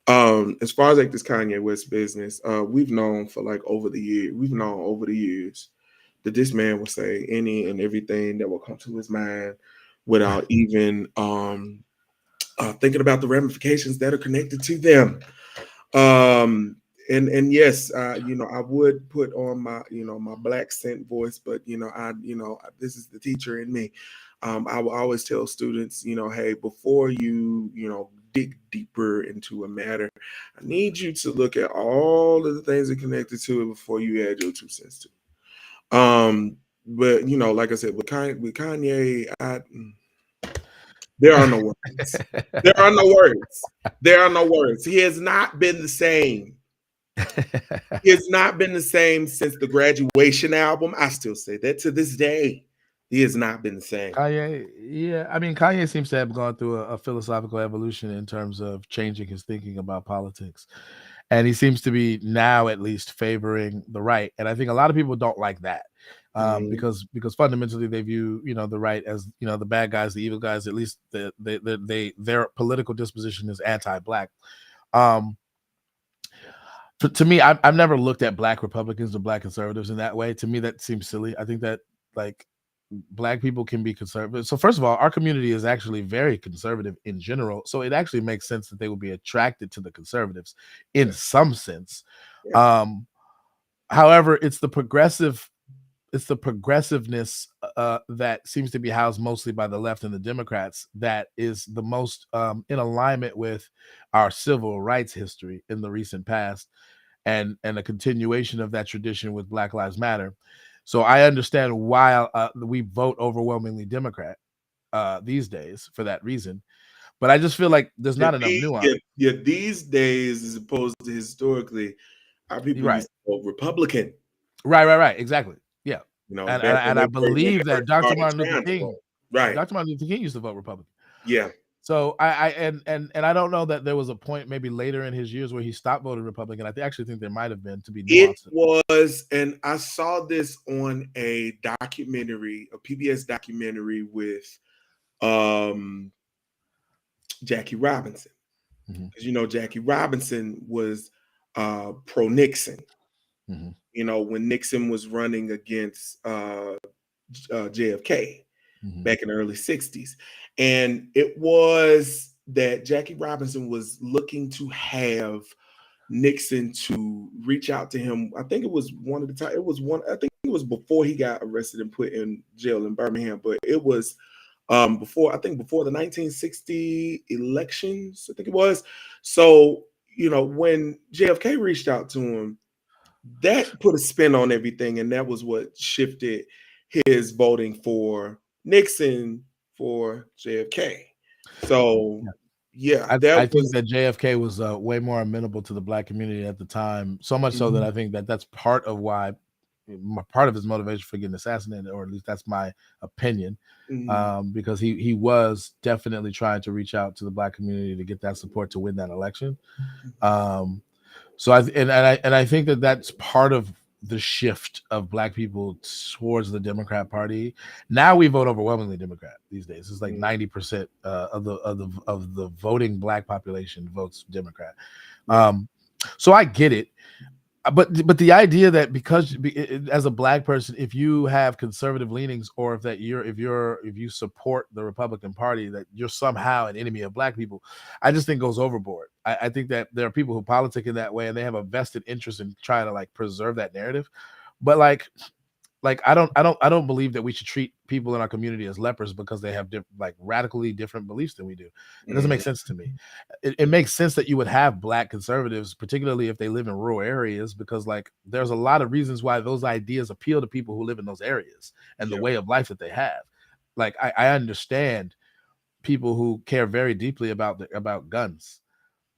as far as like this Kanye West business, we've known over the years that this man will say any and everything that will come to his mind without even thinking about the ramifications that are connected to them. And yes, I would put on my my black scent voice, but this is the teacher in me. I will always tell students, hey, before you dig deeper into a matter, I need you to look at all of the things that connected to it before you add your 2 cents to it. But like I said, with Kanye, there are no words. There are no words. There are no words. He has not been the same. He has not been the same since the graduation album. I still say that to this day. He has not been the same. Kanye, yeah, I mean, Kanye seems to have gone through a philosophical evolution in terms of changing his thinking about politics, and he seems to be now at least favoring the right. And I think a lot of people don't like that, Mhm. because fundamentally they view the right as the bad guys, the evil guys. At least their political disposition is anti-black. Um, to me, I've never looked at black Republicans or black conservatives in that way. To me, that seems silly. I think that like black people can be conservative. So first of all, our community is actually very conservative in general. So it actually makes sense that they would be attracted to the conservatives in Yeah. some sense. Yeah. Um, however, it's the progressiveness that seems to be housed mostly by the left and the Democrats that is the most in alignment with our civil rights history in the recent past, and a continuation of that tradition with Black Lives Matter. So I understand why we vote overwhelmingly Democrat these days for that reason. But I just feel like there's Yeah, not enough nuance. these days, as opposed to historically, our people Right, used to vote Republican. right, exactly. Yeah, and Back when I when they believe that first started trying to vote. Right. Dr. Martin Luther King used to vote Republican. Yeah. So I don't know that there was a point maybe later in his years where he stopped voting Republican. Actually think there might have been, to be It nuanced. was, and I saw this on a documentary, a PBS documentary with um Jackie Robinson. Mm-hmm, Because Jackie Robinson was pro Nixon. mm-hmm, When Nixon was running against JFK mm-hmm, back in the early 60s. And it was that Jackie Robinson was looking to have Nixon to reach out to him. I think it was one of the time. It was one. I think it was before he got arrested and put in jail in Birmingham. But it was before. I think before the 1960 elections. I think it was. So when JFK reached out to him, that put a spin on everything, and that was what shifted his voting for Nixon for JFK. So yeah, that I think was. that JFK was way more amenable to the black community at the time, so much so that Mhm, I think that that's part of why, part of his motivation for getting assassinated, or at least that's my opinion, mhm. because he was definitely trying to reach out to the black community to get that support to win that election. Um, so I think that that's part of the shift of black people towards the Democrat Party. Now we vote overwhelmingly Democrat these days. It's like Mhm. 90% of the voting black population votes Democrat. Yeah. So I get it, but the idea that as a black person, if you have conservative leanings, or if you support the Republican Party, that you're somehow an enemy of black people, I just think goes overboard. I think that there are people who politic in that way, and they have a vested interest in trying to like preserve that narrative. But I don't believe that we should treat people in our community as lepers because they have like radically different beliefs than we do. It doesn't make Mhm. sense to me. It makes sense that you would have black conservatives, particularly if they live in rural areas, because like there's a lot of reasons why those ideas appeal to people who live in those areas and the Yeah. way of life that they have. Like I understand people who care very deeply about guns.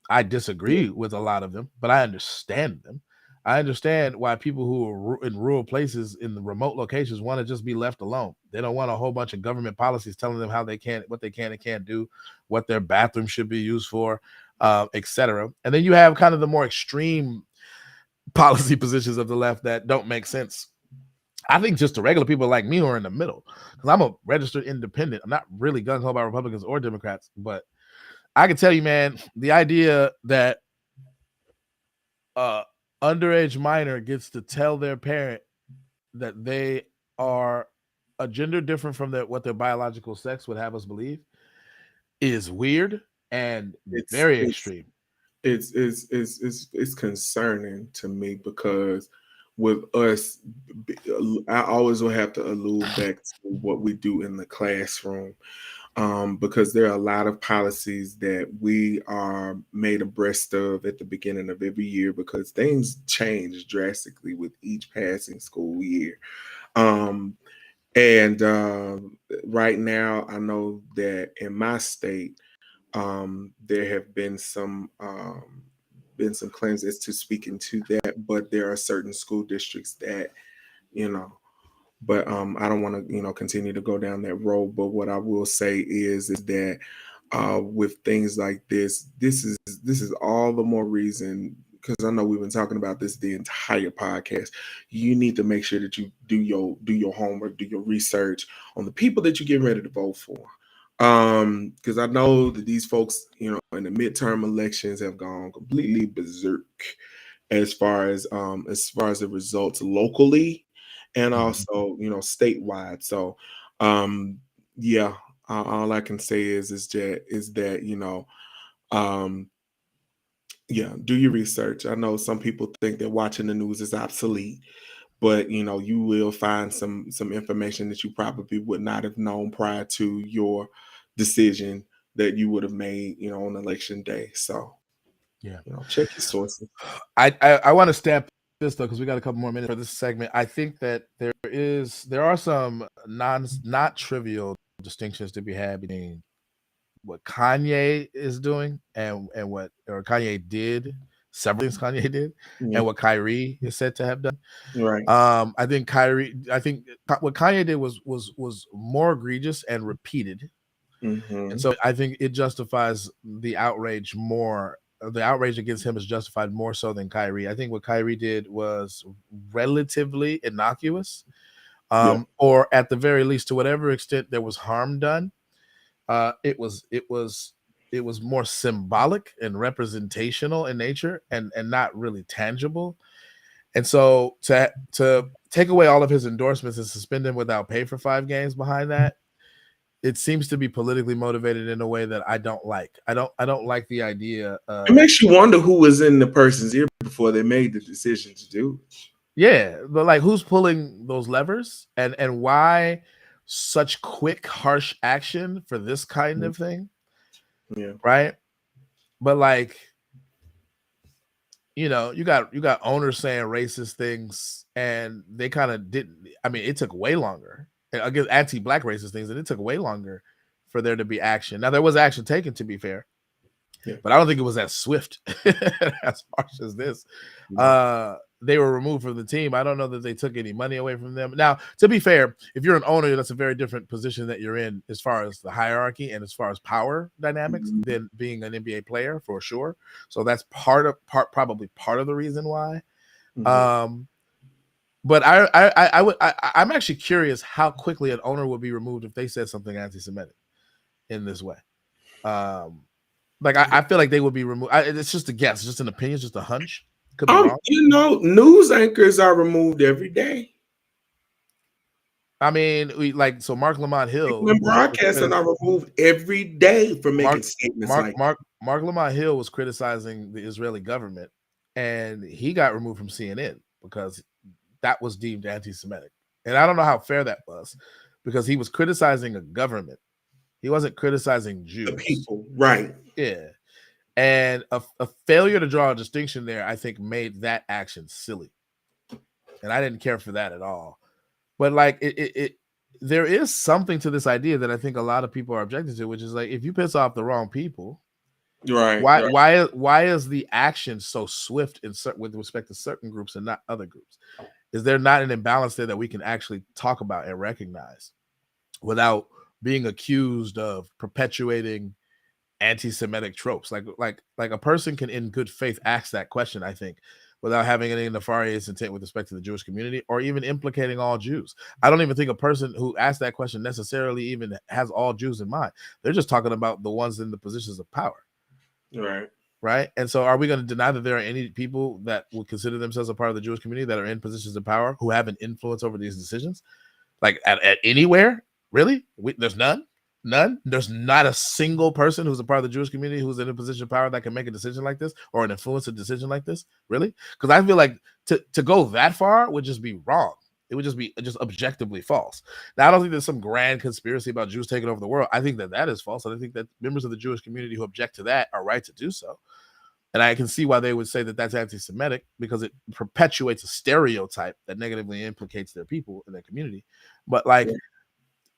I Yeah. disagree with a lot of them, but I understand them. I understand why people who are in rural places, in the remote locations, want to just be left alone. They don't want a whole bunch of government policies telling them what they can and can't do, what their bathroom should be used for, etc. And then you have kind of the more extreme policy positions of the left that don't make sense. I think just the regular people like me who are in the middle, because I'm a registered independent. I'm not really gung ho about Republicans or Democrats, but I can tell you, man, the idea that uh underage minor gets to tell their parent that they are a gender different from what their biological sex would have us believe is weird and It's very it's extreme. it's concerning to me because with us, I always will have to allude back to what we do in the classroom, because there are a lot of policies that we are made abreast of at the beginning of every year because things change drastically with each passing school year. Um, and right now, I know that in my state, there have been some claims as to speaking to that, but there are certain school districts that, you know, but I don't want to, continue to go down that road. But what I will say is that with things like this is all the more reason, because I know we've been talking about this the entire podcast. You need to make sure that you do your homework, do your research on the people that you're getting ready to vote for. Because I know that these folks, in the midterm elections have gone completely berserk as far as the results locally and Mhm. also statewide. So yeah, all I can say is that um yeah, do your research. I know some people think that watching the news is obsolete, but you will find some information that you probably would not have known prior to your decision that you would have made on election day. So Yeah. check your sources. I want to stamp this though because we got a couple more minutes for this segment. I think that there are some not trivial distinctions to be had between what Kanye is doing and what or Kanye did, several things Kanye did, Yeah, and what Kyrie is said to have done. right. I think what Kanye did was more egregious and repeated, and Hmm. so I think it justifies the outrage more. The outrage against him is justified more so than Kyrie. I think what Kyrie did was relatively innocuous, Yeah. or at the very least, to whatever extent there was harm done, it was more symbolic and representational in nature, and not really tangible. And so to take away all of his endorsements and suspend him without pay for 5 games behind that, it seems to be politically motivated in a way that I don't like. I don't like the idea It of, makes you wonder who was in the person's ear before they made the decision to do it. yeah, but like who's pulling those levers, and why such quick harsh action for this kind of thing, Yeah. right? But like, you got owners saying racist things, and they kind of didn't. I mean, it took way longer against anti-black racist things, and it took way longer for there to be action. Now there was action taken, to be fair, Yeah. but I don't think it was as swift as harsh as this. Yeah. They were removed from the team. I don't know that they took any money away from them. Now, to be fair, if you're an owner, that's a very different position that you're in as far as the hierarchy and as far as power dynamics Mhm. than being an NBA player, for sure. So that's probably part of the reason why. Mhm. Um, but I'm actually curious how quickly an owner would be removed if they said something anti-Semitic in this way. Um, like I feel like they would be removed. It's just a guess, just an opinion, just a hunch. Could be wrong. News anchors are removed every day. I mean, so Mark Lamont People Hill in was broadcasting are removed every day for making Mark statements Mark like Mark Mark Lamont Hill was criticizing the Israeli government, and he got removed from CNN because that was deemed anti-Semitic. And I don't know how fair that was, because he was criticizing a government. He wasn't criticizing the Jews. people, right? Yeah. And a failure to draw a distinction there, I think, made that action silly. And I didn't care for that at all. But like there is something to this idea that I think a lot of people are objecting to, which is like, if you piss off the wrong people, Right, why right. why why is the action so swift with respect to certain groups and not other groups? Is there not an imbalance there that we can actually talk about and recognize without being accused of perpetuating anti-Semitic tropes? Like a person can in good faith ask that question, I think, without having any nefarious intent with respect to the Jewish community or even implicating all Jews. I don't even think a person who asked that question necessarily even has all Jews in mind. They're just talking about the ones in the positions of power, Right. right? And so are we going to deny that there are any people that would consider themselves a part of the Jewish community that are in positions of power who have an influence over these decisions? Like at anywhere? Really? There's none? None. There's not a single person who's a part of the Jewish community who's in a position of power that can make a decision like this or an influence a decision like this. Really? Because I feel like to go that far would just be wrong. It would just be just objectively false. Now, I don't think there's some grand conspiracy about Jews taking over the world. I think that is false. And I think that members of the Jewish community who object to that are right to do so. And I can see why they would say that that's anti-Semitic, because it perpetuates a stereotype that negatively implicates their people and their community. But like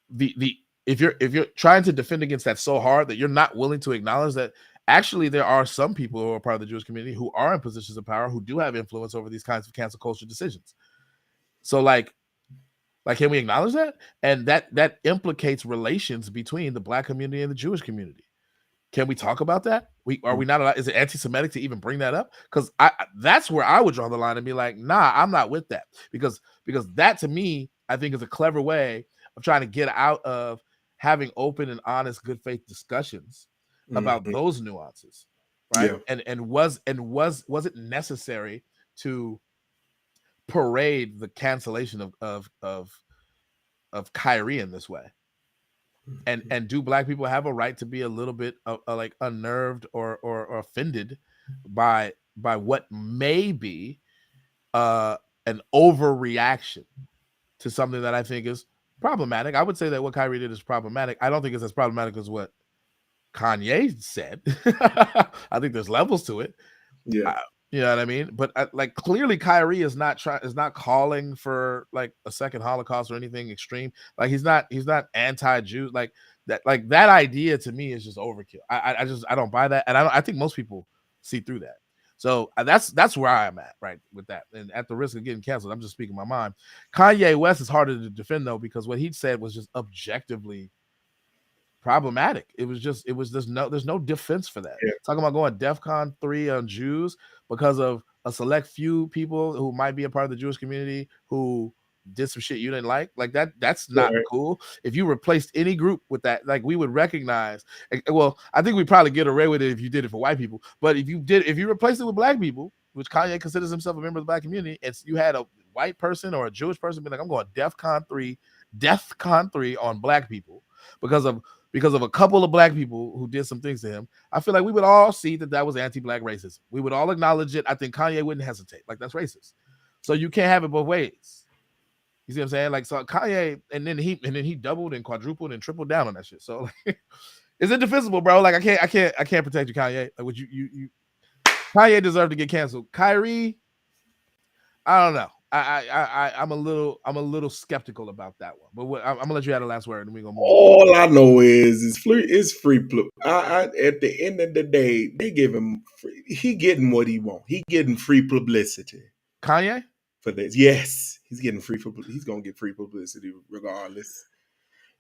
the if you're trying to defend against that so hard that you're not willing to acknowledge that actually there are some people who are part of the Jewish community who are in positions of power who do have influence over these kinds of cancel culture decisions. So like can we acknowledge that? And that implicates relations between the Black community and the Jewish community. Can we talk about that? Are we not allowed? Is it anti-Semitic to even bring that up? Because that's where I would draw the line and be like, nah, I'm not with that. Because that to me, I think is a clever way of trying to get out of having open and honest, good faith discussions about those nuances, right? Yeah. And was it necessary to parade the cancellation of Kyrie in this way? And do Black people have a right to be a little bit like unnerved or offended by what may be an overreaction to something that I think is problematic? I would say that what Kyrie did is problematic. I don't think it's as problematic as what Kanye said. I think there's levels to it. Yeah. You know what I mean? But like clearly Kyrie is not calling for like a second Holocaust or anything extreme. Like he's not anti-Jew. Like that idea to me is just overkill. I don't buy that. And I think most people see through that. So that's where I am at right with that. And at the risk of getting canceled, I'm just speaking my mind. Kanye West is harder to defend though, because what he said was just objectively problematic. There's no defense for that. Yeah. Talking about going DEFCON 3 on Jews because of a select few people who might be a part of the Jewish community who did some shit you didn't like that's not cool. If you replaced any group with that, like we would recognize, well, I think we probably get away with it if you did it for white people, but if you replaced it with Black people, which Kanye considers himself a member of the Black community, and you had a white person or a Jewish person be like, I'm going DEFCON 3 on Black people because of a couple of Black people who did some things to him, I feel like we would all see that was anti-Black racism. We would all acknowledge it. I think Kanye wouldn't hesitate. Like, that's racist. So you can't have it both ways. You see what I'm saying? Like, so Kanye, and then he doubled and quadrupled and tripled down on that shit. So like, is it defensible, bro? Like, I can't protect you, Kanye. Like, would you Kanye deserved to get canceled. Kyrie, I don't know. I'm a little skeptical about that one, but I'm gonna let you have the last word, and we're gonna move all on. I know is free. At the end of the day, they give him free. He getting what he want. He getting free publicity. Kanye for this, yes, he's getting free. He's gonna get free publicity regardless.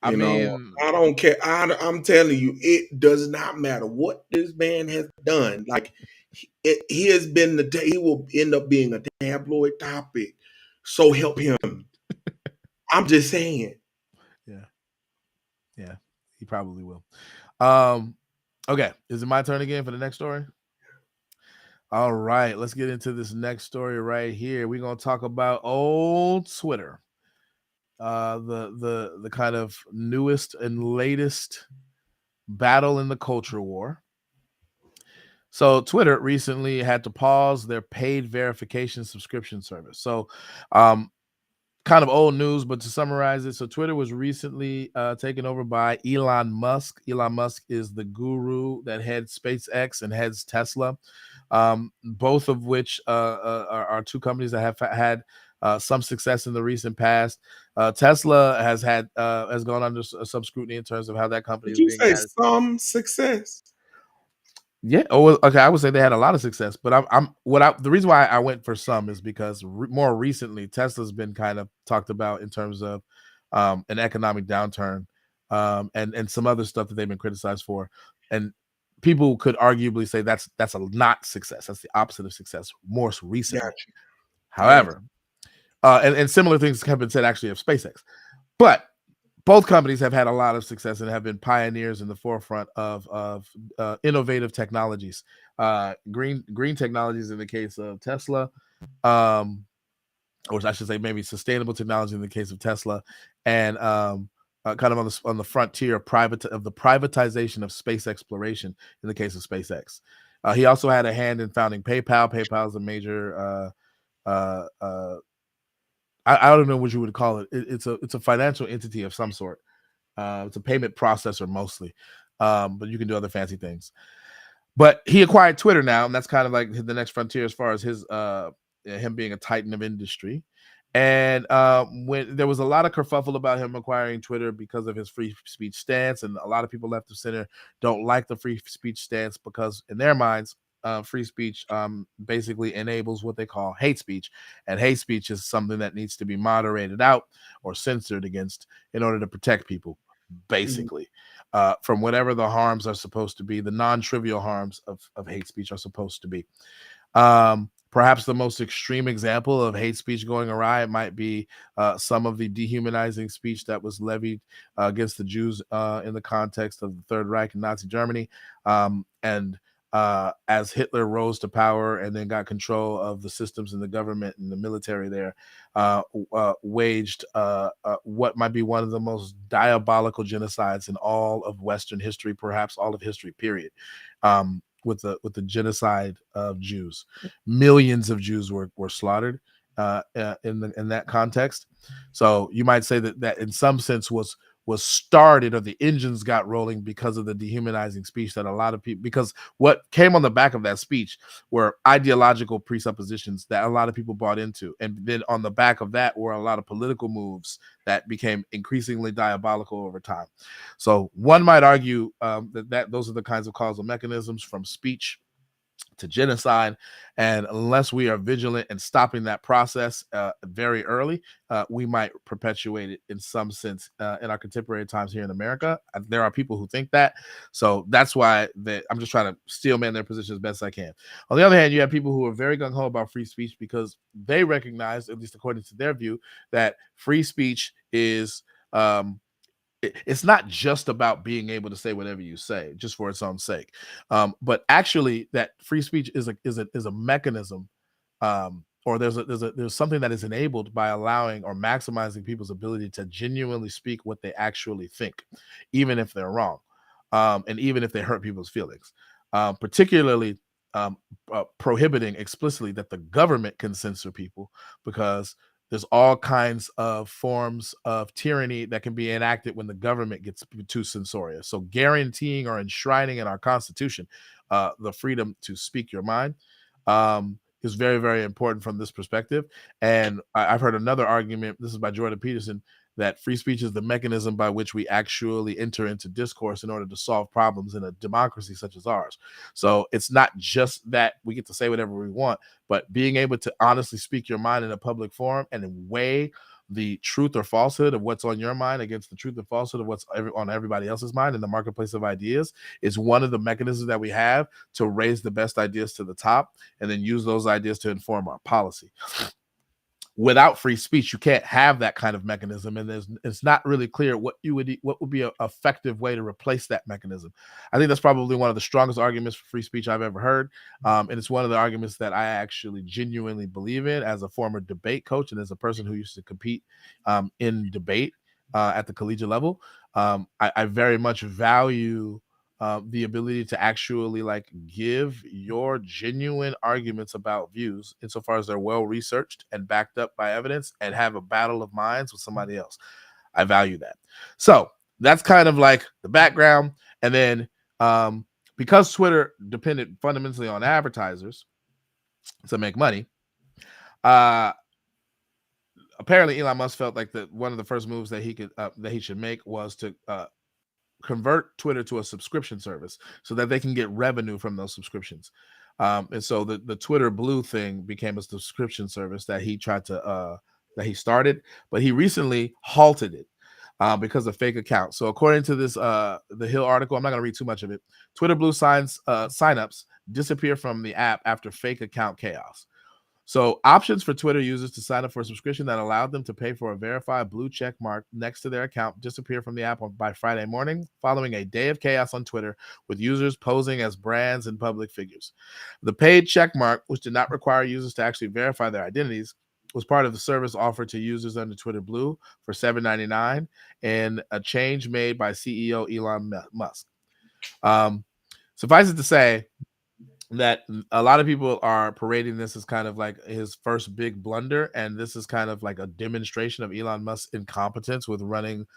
I mean, I don't care. I'm telling you, it does not matter what this man has done. Like he has been he will end up being a tabloid topic. So help him. I'm just saying. Yeah, he probably will. Okay, is it my turn again for the next story? All right, let's get into this next story right here. We're gonna talk about old Twitter, the kind of newest and latest battle in the culture war. So Twitter recently had to pause their paid verification subscription service. So kind of old news, but to summarize it, so Twitter was recently taken over by Elon Musk. Elon Musk is the guru that heads SpaceX and heads Tesla, both of which are two companies that have had some success in the recent past. Tesla has gone under some scrutiny in terms of how that company is being managed. Some success. Yeah. Oh, okay. I would say they had a lot of success, but the reason why I went for some is because more recently Tesla's been kind of talked about in terms of an economic downturn and some other stuff that they've been criticized for, and people could arguably say that's a not success. That's the opposite of success. More recently, gotcha. However, and similar things have been said actually of SpaceX, but both companies have had a lot of success and have been pioneers in the forefront of innovative technologies, green technologies in the case of Tesla, or I should say maybe sustainable technology in the case of Tesla, and kind of on the frontier of the privatization of space exploration in the case of SpaceX. He also had a hand in founding PayPal. PayPal is a major I don't know what you would call it. It's a financial entity of some sort. It's a payment processor mostly, but you can do other fancy things. But he acquired Twitter now, and that's kind of like the next frontier as far as him being a titan of industry. And when there was a lot of kerfuffle about him acquiring Twitter because of his free speech stance, and a lot of people left of center don't like the free speech stance because in their minds, free speech basically enables what they call hate speech, and hate speech is something that needs to be moderated out or censored against in order to protect people, basically, from whatever the harms are supposed to be. The non-trivial harms of hate speech are supposed to be. Perhaps the most extreme example of hate speech going awry might be some of the dehumanizing speech that was levied against the Jews in the context of the Third Reich in Nazi Germany. And as Hitler rose to power and then got control of the systems in the government and the military there, waged what might be one of the most diabolical genocides in all of Western history, perhaps all of history, period. With the genocide of Jews, millions of Jews were slaughtered in that context. So you might say that in some sense was started, or the engines got rolling because of the dehumanizing speech that a lot of people, because what came on the back of that speech were ideological presuppositions that a lot of people bought into, and then on the back of that were a lot of political moves that became increasingly diabolical over time. So one might argue that those are the kinds of causal mechanisms from speech to genocide, and unless we are vigilant in stopping that process very early, we might perpetuate it in some sense in our contemporary times here in America. There are people who think that, so that's why I'm just trying to steelman their position as best I can. On the other hand, you have people who are very gung-ho about free speech because they recognize, at least according to their view, that free speech is it's not just about being able to say whatever you say just for its own sake, but actually that free speech is a mechanism, or there's something that is enabled by allowing or maximizing people's ability to genuinely speak what they actually think, even if they're wrong, and even if they hurt people's feelings, particularly prohibiting explicitly that the government can censor people, because there's all kinds of forms of tyranny that can be enacted when the government gets too censorious. So guaranteeing or enshrining in our Constitution the freedom to speak your mind is very, very important from this perspective. And I've heard another argument, this is by Jordan Peterson, that free speech is the mechanism by which we actually enter into discourse in order to solve problems in a democracy such as ours. So it's not just that we get to say whatever we want, but being able to honestly speak your mind in a public forum and weigh the truth or falsehood of what's on your mind against the truth or falsehood of what's on everybody else's mind in the marketplace of ideas is one of the mechanisms that we have to raise the best ideas to the top and then use those ideas to inform our policy. Without free speech, you can't have that kind of mechanism, and it's not really clear what would be an effective way to replace that mechanism. I think that's probably one of the strongest arguments for free speech I've ever heard, and it's one of the arguments that I actually genuinely believe in as a former debate coach and as a person who used to compete in debate at the collegiate level. I very much value the ability to actually give your genuine arguments about views insofar as they're well researched and backed up by evidence and have a battle of minds with somebody else. I value that. So that's kind of like the background. And then because Twitter depended fundamentally on advertisers to make money, apparently Elon Musk felt like one of the first moves that he should make was to convert Twitter to a subscription service so that they can get revenue from those subscriptions. And so the Twitter Blue thing became a subscription service that he started, but he recently halted it because of fake accounts. So according to this the Hill article, I'm not going to read too much of it. Twitter Blue signups disappear from the app after fake account chaos. So options for Twitter users to sign up for a subscription that allowed them to pay for a verified blue check mark next to their account disappear from the app by Friday morning, following a day of chaos on Twitter with users posing as brands and public figures. The paid check mark, which did not require users to actually verify their identities, was part of the service offered to users under Twitter Blue for $7.99, and a change made by CEO Elon Musk. Suffice it to say that a lot of people are parading this as kind of like his first big blunder, and this is kind of like a demonstration of Elon Musk's incompetence with running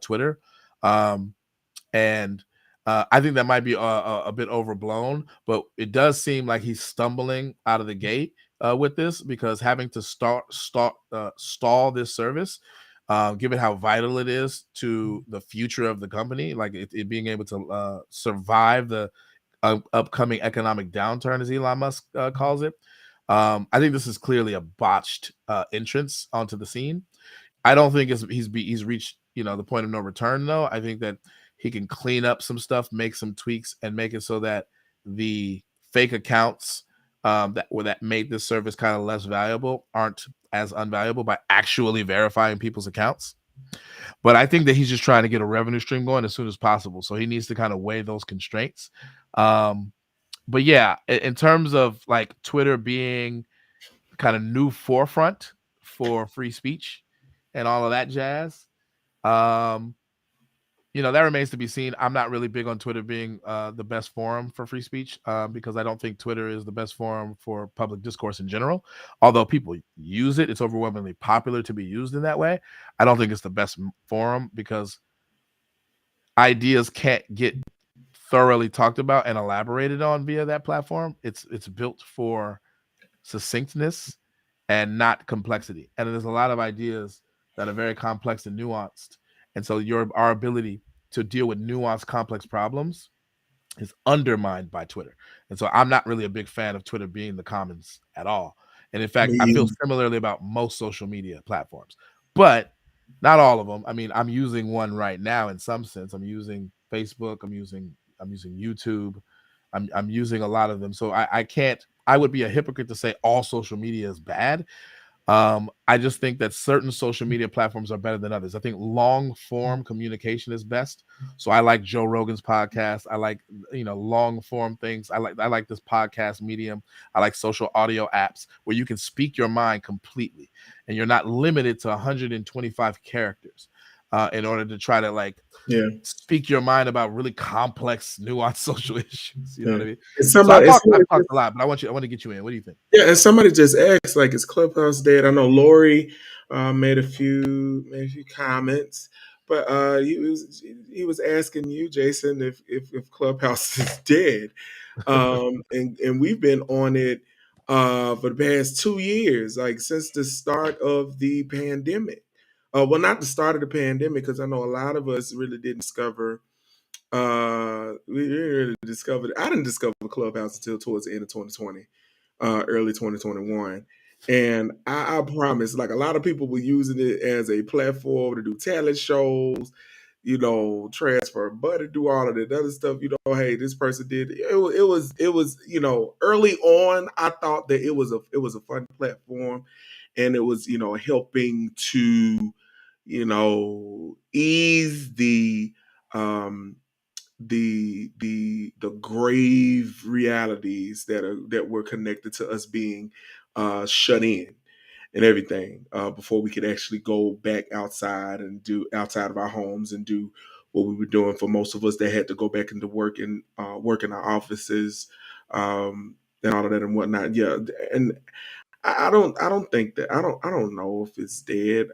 Twitter. And I think that might be a bit overblown, but it does seem like he's stumbling out of the gate with this, because having to stall this service, given how vital it is to the future of the company, like it being able to survive the upcoming economic downturn, as Elon Musk calls it. I think this is clearly a botched entrance onto the scene. I don't think he's reached the point of no return, though. I think that he can clean up some stuff, make some tweaks, and make it so that the fake accounts that made this service kind of less valuable aren't as unvaluable by actually verifying people's accounts. But I think that he's just trying to get a revenue stream going as soon as possible. So he needs to kind of weigh those constraints. But yeah, in terms of like Twitter being kind of new forefront for free speech and all of that jazz, that remains to be seen. I'm not really big on Twitter being the best forum for free speech, because I don't think Twitter is the best forum for public discourse in general. Although people use it, it's overwhelmingly popular to be used in that way. I don't think it's the best forum, because ideas can't get thoroughly talked about and elaborated on via that platform. It's built for succinctness and not complexity. And there's a lot of ideas that are very complex and nuanced. And so our ability to deal with nuanced, complex problems is undermined by Twitter. And so I'm not really a big fan of Twitter being the commons at all. And in fact, I feel similarly about most social media platforms, but not all of them. I mean, I'm using one right now in some sense. I'm using Facebook. I'm using YouTube. I'm using a lot of them. So I would be a hypocrite to say all social media is bad. I just think that certain social media platforms are better than others. I think long form communication is best. So I like Joe Rogan's podcast. I like, long form things. I like this podcast medium. I like social audio apps where you can speak your mind completely and you're not limited to 125 characters in order to try to speak your mind about really complex, nuanced social issues. You know what I mean? So I've talked a lot, but I want to get you in. What do you think? Yeah, and somebody just asked, like, is Clubhouse dead? I know Lori made a few comments, but he was asking you, Jason, if Clubhouse is dead, and we've been on it for the past 2 years, like since the start of the pandemic. Well, not the start of the pandemic, because I know a lot of us really didn't discover. We didn't really discover. I didn't discover Clubhouse until towards the end of 2020, early 2021. And I promise, like, a lot of people were using it as a platform to do talent shows, transfer money, do all of that other stuff. Hey, this person did it. It was early on. I thought that it was a fun platform, and it was helping to ease the grave realities that were connected to us being shut in and everything before we could actually go back outside and do outside of our homes and do what we were doing. For most of us that had to go back into work and work in our offices and all of that and whatnot. Yeah, and I don't think that I don't know if it's dead.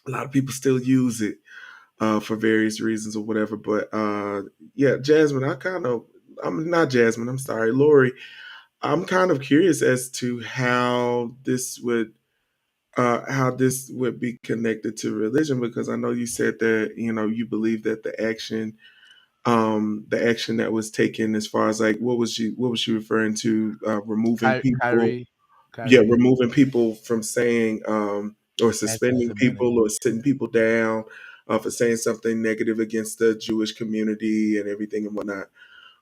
A lot of people still use it for various reasons or whatever. But yeah, Jasmine, I'm not Jasmine, I'm sorry, Lori. I'm kind of curious as to how this would be connected to religion, because I know you said that you believe that the action that was taken, as far as like what was she referring to, removing people. Yeah, Kyrie, removing people from saying or suspending anti-Semitic. people or sitting people down for saying something negative against the Jewish community and everything and whatnot.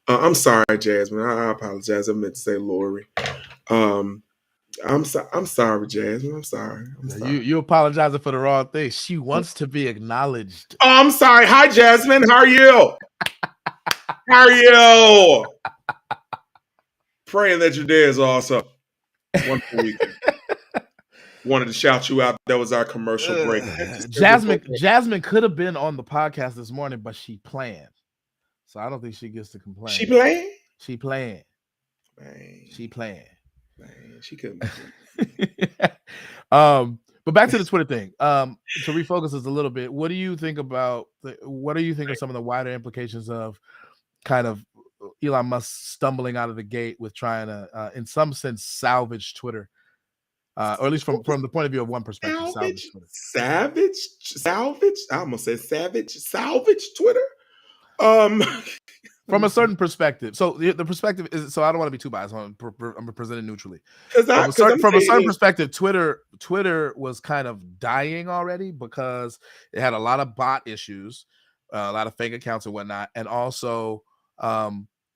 I'm sorry, Jasmine. I apologize. I meant to say Lori. Um, I'm sorry, Jasmine. I'm sorry. You apologizing for the wrong thing. She wants to be acknowledged. Oh, I'm sorry. Hi, Jasmine. How are you? How are you? Praying that your day is awesome. Wonderful weekend. wanted to shout you out. That was our commercial break. Jasmine could have been on the podcast this morning, but she planned. So I don't think she gets to complain. She playing? She playing. Man. She playing. Man, she couldn't. But back to the Twitter thing. To refocus us a little bit, what do you think about? What do you think are some of the wider implications of kind of Elon Musk stumbling out of the gate with trying to, in some sense, salvage Twitter, or at least from the point of view of one perspective, salvage Twitter. Salvage. I almost said savage. Salvage Twitter. From a certain perspective. So the perspective is, so I don't want to be too biased. I'm presenting neutrally. From a certain perspective, Twitter was kind of dying already because it had a lot of bot issues, a lot of fake accounts and whatnot, and also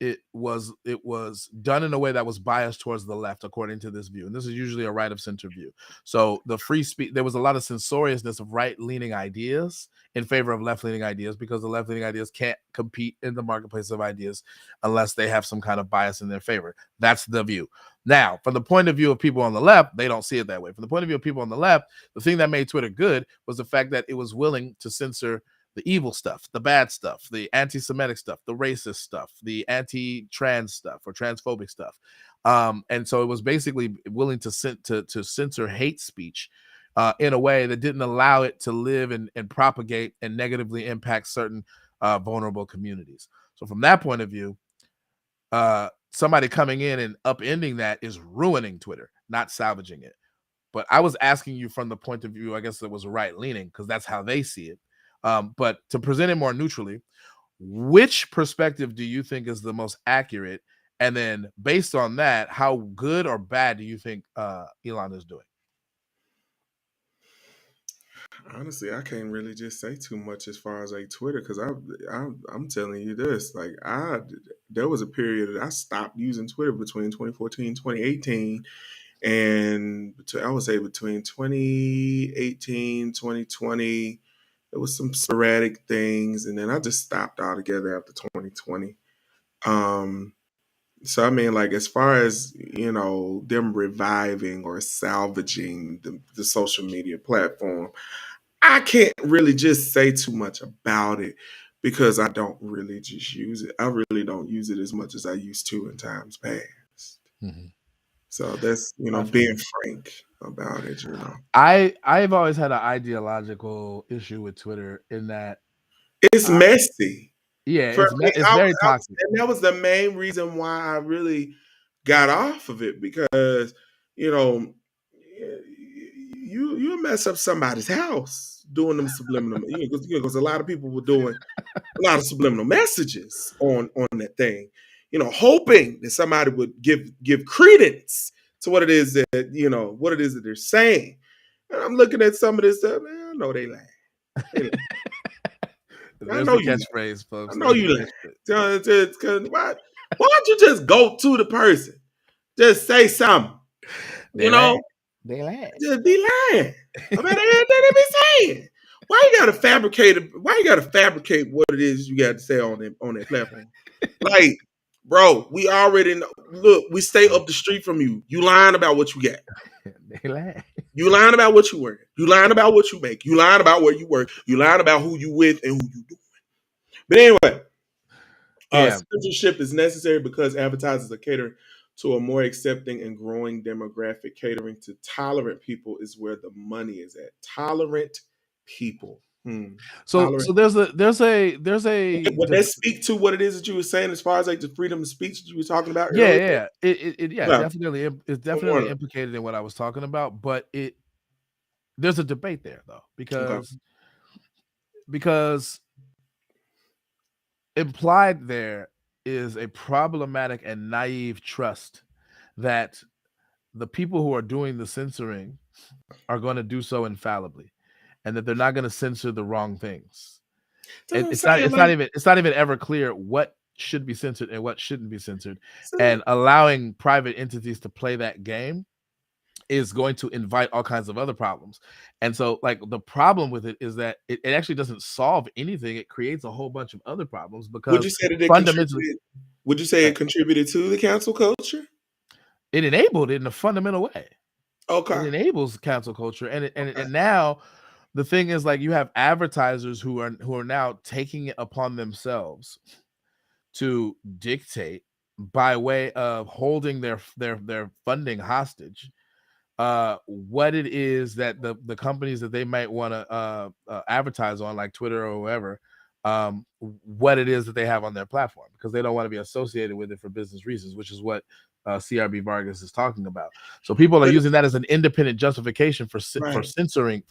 it was done in a way that was biased towards the left, according to this view. And this is usually a right of center view. So the free speech, there was a lot of censoriousness of right-leaning ideas in favor of left-leaning ideas, because the left-leaning ideas can't compete in the marketplace of ideas unless they have some kind of bias in their favor. That's the view. Now, from the point of view of people on the left, they don't see it that way. From the point of view of people on the left, the thing that made Twitter good was the fact that it was willing to censor the evil stuff, the bad stuff, the anti-Semitic stuff, the racist stuff, the anti-trans stuff or transphobic stuff. And so it was basically willing to censor hate speech in a way that didn't allow it to live and propagate and negatively impact certain vulnerable communities. So from that point of view, somebody coming in and upending that is ruining Twitter, not salvaging it. But I was asking you from the point of view, I guess it was right-leaning, because that's how they see it. But to present it more neutrally, which perspective do you think is the most accurate? And then based on that, how good or bad do you think Elon is doing? Honestly, I can't really just say too much as far as like Twitter, because I'm telling you this, like there was a period that I stopped using Twitter between 2014 and 2018. And I would say between 2018, 2020, there was some sporadic things, and then I just stopped altogether after 2020. So I mean, like, as far as, them reviving or salvaging the social media platform, I can't really just say too much about it, because I don't really just use it. I really don't use it as much as I used to in times past. Mm-hmm. So that's, being frank about it, I've always had an ideological issue with Twitter in that it's messy. Yeah, it's very toxic. And that was the main reason why I really got off of it, because, you mess up somebody's house doing them subliminal, because a lot of people were doing a lot of subliminal messages on that thing, hoping that somebody would give credence to what it is that they're saying. And I'm looking at some of this stuff, man, I know they lie. There's the catchphrase, folks. I know you lie. Why don't you just go to the person? Just say something. They lie. Just be lying about everything they be saying. Why you gotta fabricate what it is you got to say on that platform? Like, bro, we already know. Look, we stay up the street from you. You lying about what you got. They lie. You lying about what you wear. You lying about what you make. You lying about where you work. You lying about who you with and who you doing. But anyway, censorship is necessary because advertisers are catering to a more accepting and growing demographic. Catering to tolerant people is where the money is at. Tolerant people. So there's a would that speak to what it is that you were saying as far as like the freedom of speech that you were talking about earlier? Definitely it's definitely implicated in what I was talking about, but there's a debate there though, because implied there is a problematic and naive trust that the people who are doing the censoring are going to do so infallibly, and that they're not going to censor the wrong things. It's not even ever clear what should be censored and what shouldn't be censored. And allowing private entities to play that game is going to invite all kinds of other problems. And so, like, the problem with it is that it actually doesn't solve anything. It creates a whole bunch of other problems, because would you say it contributed to the cancel culture? It enabled it in a fundamental way. Okay. It enables cancel culture, and now the thing is, like, you have advertisers who are now taking it upon themselves to dictate by way of holding their funding hostage what it is that the companies that they might want to advertise on, like Twitter or whoever, what it is that they have on their platform, because they don't want to be associated with it for business reasons, which is what CRB Vargas is talking about. So people are But using that as an independent justification for right.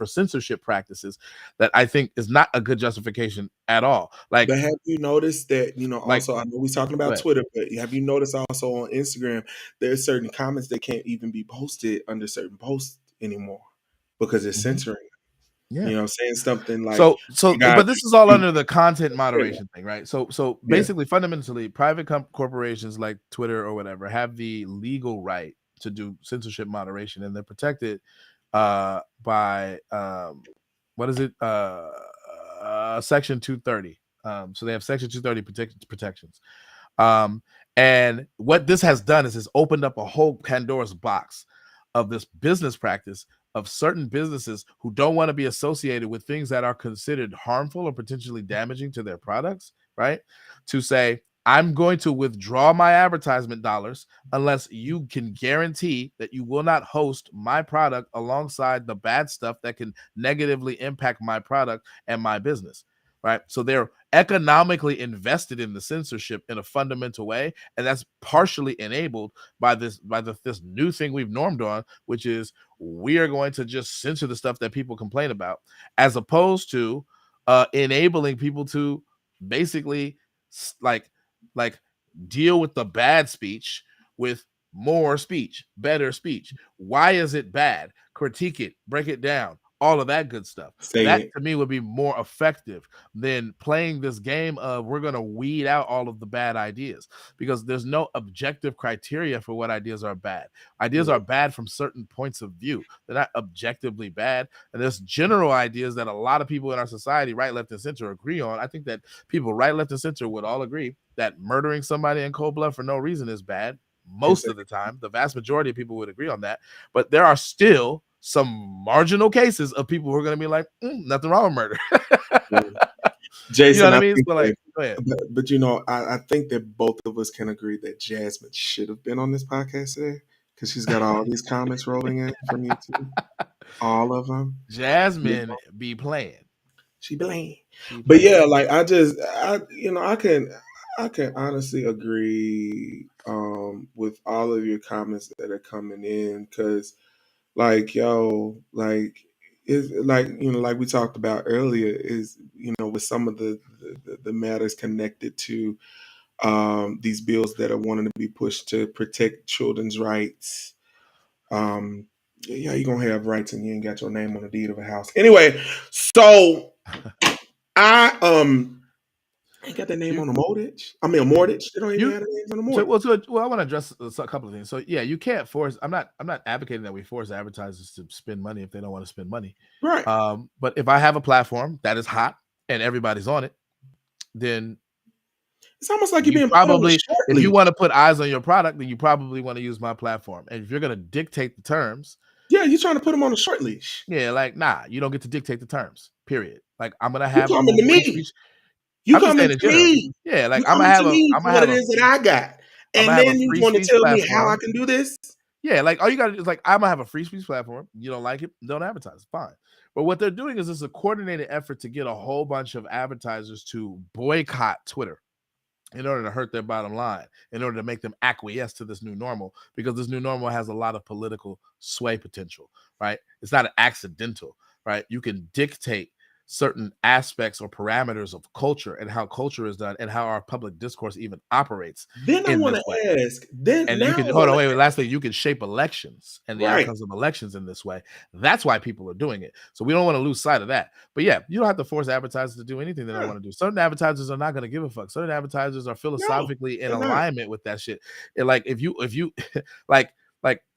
censorship practices that I think is not a good justification at all. But have you noticed that, Like also, I know we're talking about what? Twitter, but have you noticed also on Instagram, there's certain comments that can't even be posted under certain posts anymore because it's Mhm. censoring. Yeah. Saying something like, So, "You guys but this is all you under the content yeah, moderation thing, right? So yeah, basically, fundamentally, private corporations like Twitter or whatever have the legal right to do censorship moderation, and they're protected by what is it? Section 230. So they have Section 230 protections. Um, and what this has done is it's opened up a whole Pandora's box of this business practice of certain businesses who don't want to be associated with things that are considered harmful or potentially damaging to their products, right? To say, I'm going to withdraw my advertisement dollars unless you can guarantee that you will not host my product alongside the bad stuff that can negatively impact my product and my business, right? So they're economically invested in the censorship in a fundamental way, and that's partially enabled by this new thing we've normed on, which is we are going to just censor the stuff that people complain about, as opposed to enabling people to basically like deal with the bad speech with more speech, better speech. Why is it bad? Critique it, break it down, all of that good stuff. say That it." to me would be more effective than playing this game of we're going to weed out all of the bad ideas, because there's no objective criteria for what ideas are bad. Ideas Yeah, are bad from certain points of view. They're not objectively bad. And there's general ideas that a lot of people in our society, right, left, and center, agree on. I think that people right, left, and center would all agree that murdering somebody in cold blood for no reason is bad. Most of the time, the vast majority of people would agree on that. But there are still some marginal cases of people who are going to be like, nothing wrong with murder. exactly. You know Jason, what I I mean? think So, that, like, go ahead. but I think that both of us can agree that Jasmine should have been on this podcast today because she's got all these comments rolling in from YouTube, all of them. Jasmine be playing. She blamed. She But playing. yeah, like I can honestly agree with all of your comments that are coming in, because like like is like like we talked about earlier, is with some of the matters connected to these bills that are wanting to be pushed to protect children's rights. um yeah, you're gonna have rights and you ain't got your name on the deed of a house anyway. So I ain't got their name You, on the mortgage. I mean, a mortgage. They don't even you, have their names on the so, mortgage. I want to address a couple of things. So, yeah, you can't force. I'm not advocating that we force advertisers to spend money if they don't want to spend money. Right. But if I have a platform that is hot and everybody's on it, then It's almost like you're you being put on a probably, short if you leash. want to put eyes on your product, then you probably want to use my platform. And if you're going to dictate the terms, Yeah, you're trying to put them on a short leash. yeah, like, nah, you don't get to dictate the terms. Period. Like, I'm gonna You have coming to free me. speech. You I'm just coming saying in to general. me. Yeah, like You coming to me I'm for gonna what have it a is that I got. I'm And gonna have a then you free want to speech tell me how I platform. can do this? Yeah, like all you gotta do is like, I'm gonna have a free speech platform. You don't like it, don't advertise. Fine. But what they're doing is this a coordinated effort to get a whole bunch of advertisers to boycott Twitter in order to hurt their bottom line, in order to make them acquiesce to this new normal, because this new normal has a lot of political sway potential, right? It's not an accidental, right? You can dictate certain aspects or parameters of culture and how culture is done and how our public discourse even operates Then I in want this way. to ask. Then And you now can I hold want on, to wait. Lastly, you can shape elections and the right. outcomes of elections in this way. That's why people are doing it. So we don't want to lose sight of that. But yeah, you don't have to force advertisers to do anything they don't want to do. Certain advertisers are not going to give a fuck. Certain advertisers are No, philosophically in they're not. alignment with that shit. And like if you like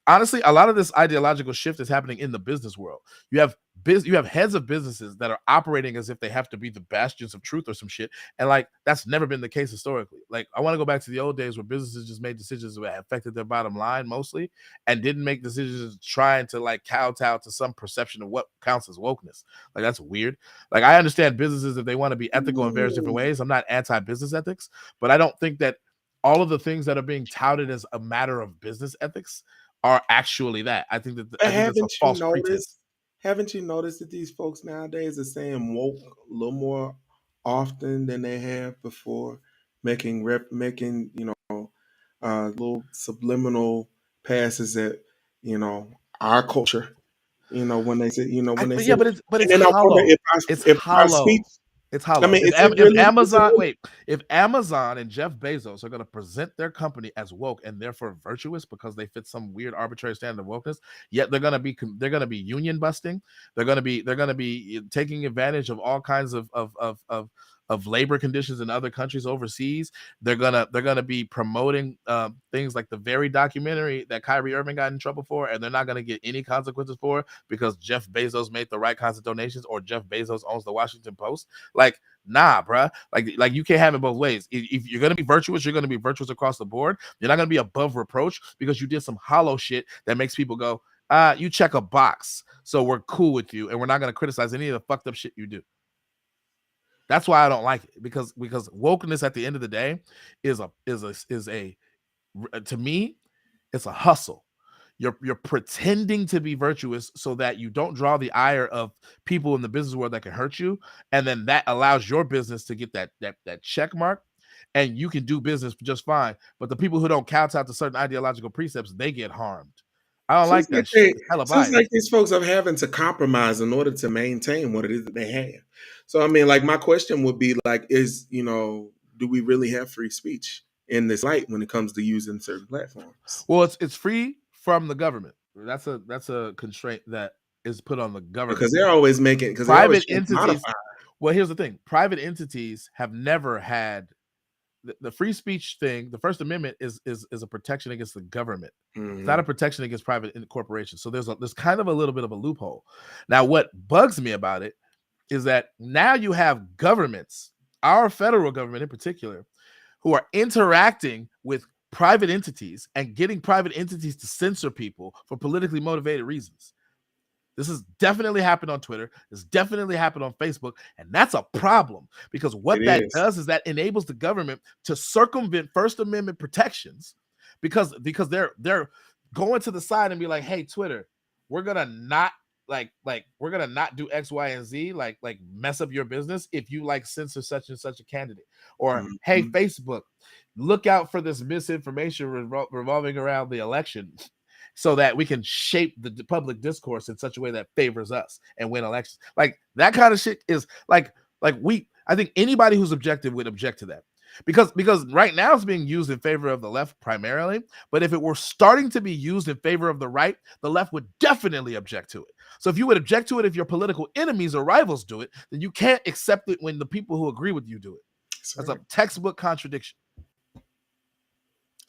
honestly, a lot of this ideological shift is happening in the business world. You have you have heads of businesses that are operating as if they have to be the bastions of truth or some shit. And like, that's never been the case historically. Like, I want to go back to the old days where businesses just made decisions that affected their bottom line mostly, and didn't make decisions trying to like kowtow to some perception of what counts as wokeness. Like, that's weird. Like, I understand businesses if they want to be ethical in various different ways. I'm not anti-business ethics, but I don't think that all of the things that are being touted as a matter of business ethics are actually that. I think that's a false pretense. Haven't you noticed that these folks nowadays are saying woke a little more often than they have before, making little subliminal passes at our culture. When they say Yeah, but it's and then I wonder hollow. It's if our hollow. speech. It's hollow. I mean, If Amazon and Jeff Bezos are going to present their company as woke and therefore virtuous because they fit some weird arbitrary standard of wokeness, yet they're going to be union busting. They're going to be taking advantage of all kinds of labor conditions in other countries overseas. They're gonna be promoting things like the very documentary that Kyrie Irving got in trouble for, and they're not gonna get any consequences for it because Jeff Bezos made the right kinds of donations or Jeff Bezos owns the Washington Post. Like, nah, bruh. Like you can't have it both ways. If you're gonna be virtuous, you're gonna be virtuous across the board. You're not gonna be above reproach because you did some hollow shit that makes people go, you check a box, so we're cool with you, and we're not gonna criticize any of the fucked up shit you do. That's why I don't like it, because wokeness at the end of the day is to me, it's a hustle. You're pretending to be virtuous so that you don't draw the ire of people in the business world that can hurt you, and then that allows your business to get that check mark, and you can do business just fine. But the people who don't kowtow to certain ideological precepts, they get harmed. I don't like that shit. It's hella biased. Seems like these folks are having to compromise in order to maintain what it is that they have. So, I mean, like, my question would be, like, do we really have free speech in this light when it comes to using certain platforms? Well, it's free from the government. That's a constraint that is put on the government. Because they're always private entities. Well, here's the thing. Private entities have never had the free speech thing. The First Amendment is a protection against the government. Mm-hmm. It's not a protection against private corporations. So there's kind of a little bit of a loophole. Now, what bugs me about it is that now you have governments, our federal government in particular, who are interacting with private entities and getting private entities to censor people for politically motivated reasons. This has definitely happened on Twitter. This definitely happened on Facebook. And that's a problem, because what that does is that enables the government to circumvent First Amendment protections, because they're going to the side and be like, hey, Twitter, we're going to not we're going to not do X, Y, and Z, like mess up your business if you like censor such and such a candidate. Or, hey, Facebook, look out for this misinformation revolving around the election, so that we can shape the public discourse in such a way that favors us and win elections. Like, that kind of shit is I think anybody who's objective would object to that, because right now it's being used in favor of the left primarily. But if it were starting to be used in favor of the right, the left would definitely object to it. So if you would object to it, if your political enemies or rivals do it, then you can't accept it when the people who agree with you do it. That's a textbook contradiction.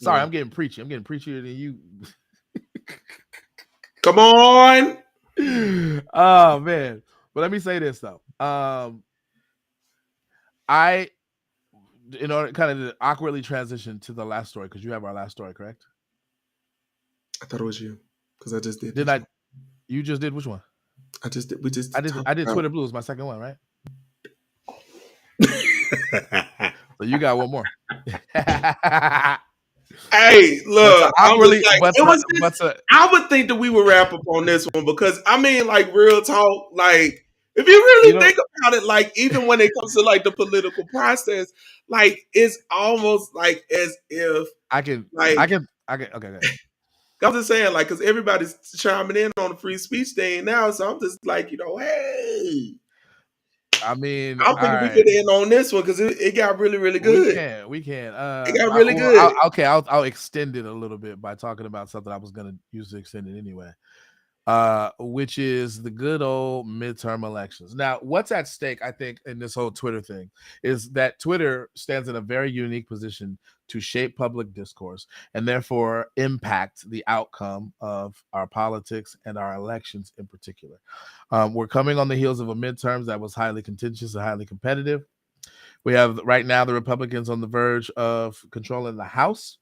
Sorry, I'm getting preachy. I'm getting preachier than you. Come on. Oh man. But let me say this though. I, in order kind of awkwardly transition to the last story, because you have our last story, correct? I thought it was you, because I just did. Did I? You just did which one? I just did. We just. I did Twitter Blues, my second one, right? So you got one more. Hey, look, I would think that we would wrap up on this one, because I mean, like, real talk, like, if you really think about it, like, even when it comes to like the political process, like, it's almost like as if okay. I'm just saying, like, because everybody's chiming in on the free speech thing now, so I'm just like, hey. I mean, I think we could end on this one, because it got really, really good. We can. It got really good. I'll extend it a little bit by talking about something I was going to use to extend it anyway, which is the good old midterm elections. Now, what's at stake, I think, in this whole Twitter thing is that Twitter stands in a very unique position to shape public discourse and therefore impact the outcome of our politics and our elections in particular. We're coming on the heels of a midterms that was highly contentious and highly competitive. We have right now the Republicans on the verge of controlling the House,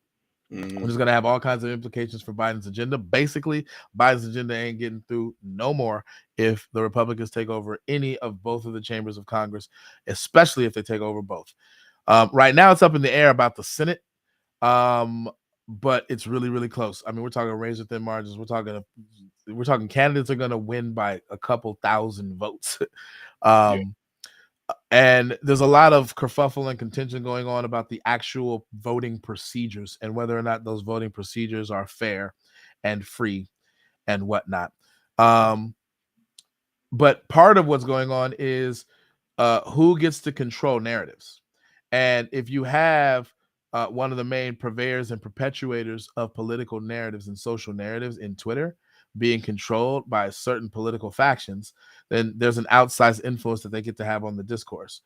which is going to have all kinds of implications for Biden's agenda. Basically, Biden's agenda ain't getting through no more if the Republicans take over any of both of the chambers of Congress, especially if they take over both. Right now, it's up in the air about the Senate, but it's really, really close. I mean, we're talking razor thin margins. We're talking candidates are going to win by a couple thousand votes. And there's a lot of kerfuffle and contention going on about the actual voting procedures and whether or not those voting procedures are fair and free and whatnot. But part of what's going on is who gets to control narratives. And if you have one of the main purveyors and perpetuators of political narratives and social narratives in Twitter being controlled by certain political factions, then there's an outsized influence that they get to have on the discourse.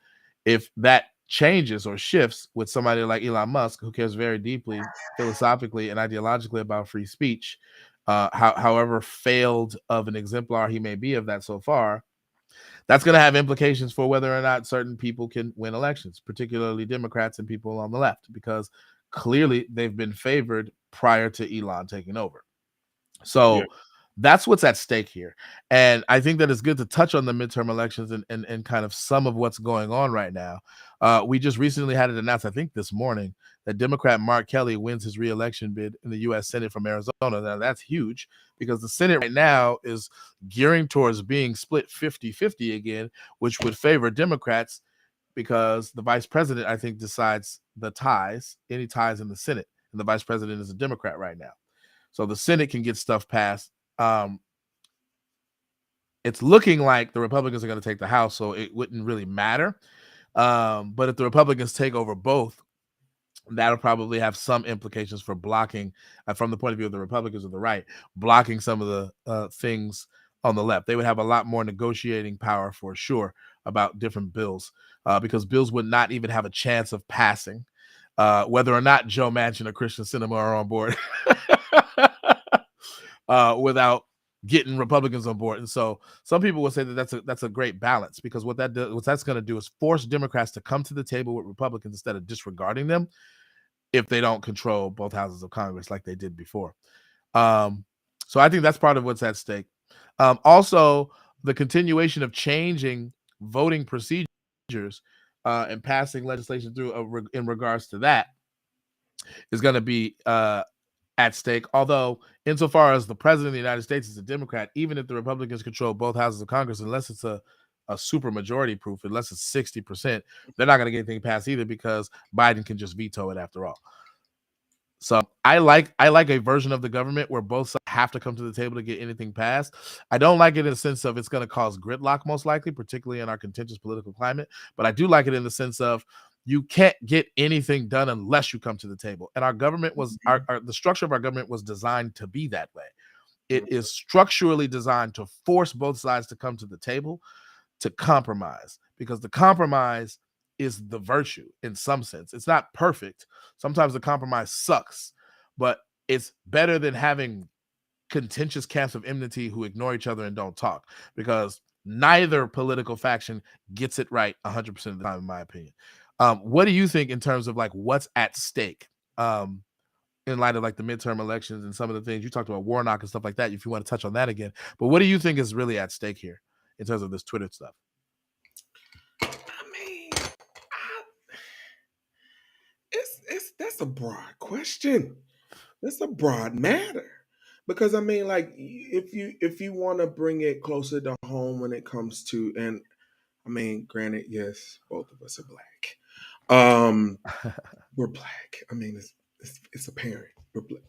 If that changes or shifts with somebody like Elon Musk, who cares very deeply philosophically and ideologically about free speech, however failed of an exemplar he may be of that so far, that's going to have implications for whether or not certain people can win elections, particularly Democrats and people on the left, because clearly they've been favored prior to Elon taking over. So that's what's at stake here. And I think that it's good to touch on the midterm elections and kind of some of what's going on right now. We just recently had it announced, I think this morning, that Democrat Mark Kelly wins his re-election bid in the U.S. Senate from Arizona. Now, that's huge because the Senate right now is gearing towards being split 50-50 again, which would favor Democrats because the vice president, I think, decides the ties, any ties in the Senate. And the vice president is a Democrat right now. So the Senate can get stuff passed. It's looking like the Republicans are going to take the House, so it wouldn't really matter. But if the Republicans take over both, that'll probably have some implications for blocking, from the point of view of the Republicans or the right, blocking some of the things on the left. They would have a lot more negotiating power for sure about different bills, because bills would not even have a chance of passing, whether or not Joe Manchin or Christian Sinema are on board. Without getting Republicans on board. And so some people will say that that's a great balance, because what that's going to do is force Democrats to come to the table with Republicans instead of disregarding them if they don't control both houses of Congress like they did before. So I think that's part of what's at stake. Also, the continuation of changing voting procedures and passing legislation through in regards to that is going to be at stake. Although, insofar as the president of the United States is a Democrat, even if the Republicans control both houses of Congress, unless it's a super majority proof, unless it's 60%, they're not going to get anything passed either, because Biden can just veto it after all. So I like a version of the government where both sides have to come to the table to get anything passed. I don't like it in the sense of it's going to cause gridlock, most likely, particularly in our contentious political climate. But I do like it in the sense of you can't get anything done unless you come to the table. And our government was the structure of our government was designed to be that way. It is structurally designed to force both sides to come to the table to compromise, because the compromise is the virtue in some sense. It's not perfect. Sometimes the compromise sucks, but it's better than having contentious camps of enmity who ignore each other and don't talk, because neither political faction gets it right 100% of the time, in my opinion. What do you think in terms of like what's at stake in light of like the midterm elections and some of the things you talked about, Warnock and stuff like that, if you want to touch on that again? But what do you think is really at stake here in terms of this Twitter stuff? That's a broad question. That's a broad matter, because I mean, like, if you want to bring it closer to home when it comes to, and I mean, granted, yes, both of us are black. We're black. I mean, it's apparent we're black.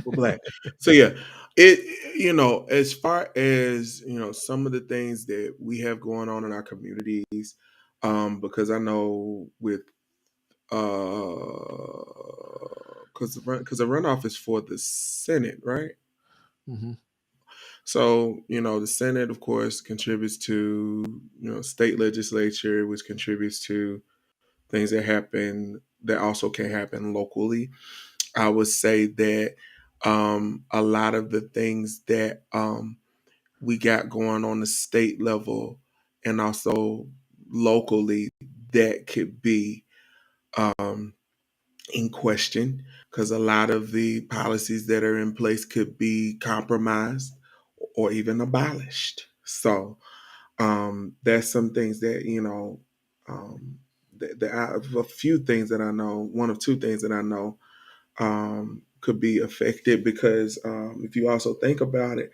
We're black. So yeah, as far as some of the things that we have going on in our communities, because I know with because the runoff is for the Senate, right? Mm-hmm. So the Senate, of course, contributes to state legislature, which contributes to things that happen that also can happen locally. I would say that a lot of the things that we got going on the state level and also locally that could be um, in question, because a lot of the policies that are in place could be compromised or even abolished. So there's some things that, a few things that I know, one of two things that I know could be affected, because if you also think about it,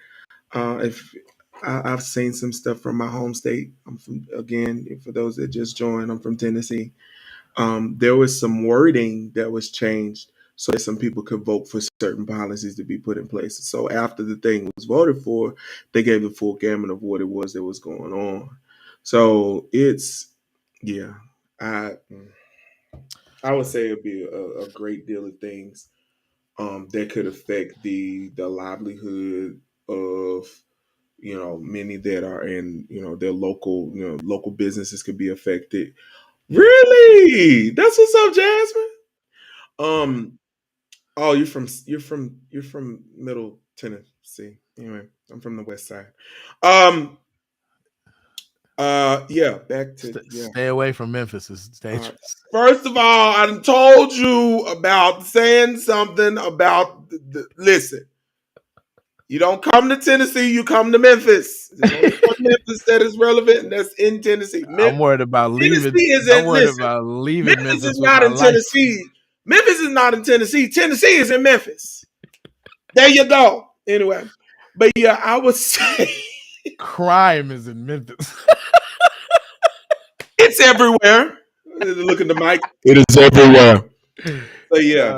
if I've seen some stuff from my home state. I'm from, again, for those that just joined, I'm from Tennessee. There was some wording that was changed so that some people could vote for certain policies to be put in place. So after the thing was voted for, they gave the full gamut of what it was that was going on. So it's, yeah, I I would say it'd be a great deal of things that could affect the livelihood of, many that are in, their local, local businesses could be affected. Yeah. Really? That's what's up, Jasmine. Um, oh, you're from Middle Tennessee. Anyway, I'm from the West Side. Um, yeah, back to yeah. Stay away from Memphis. It's Uh, dangerous. First of all, I done told you about saying something about listen. You don't come to Tennessee, you come to Memphis. There's only one Memphis that is relevant, and that's in Tennessee. I'm worried about Tennessee leaving. is I'm in, worried listen, about leaving Memphis Memphis is with not my in life. Tennessee. Memphis is not in Tennessee. Tennessee is in Memphis. There you go. Anyway, but yeah, I would say Crime is in Memphis. it's everywhere. Look at the mic. It is everywhere. So yeah,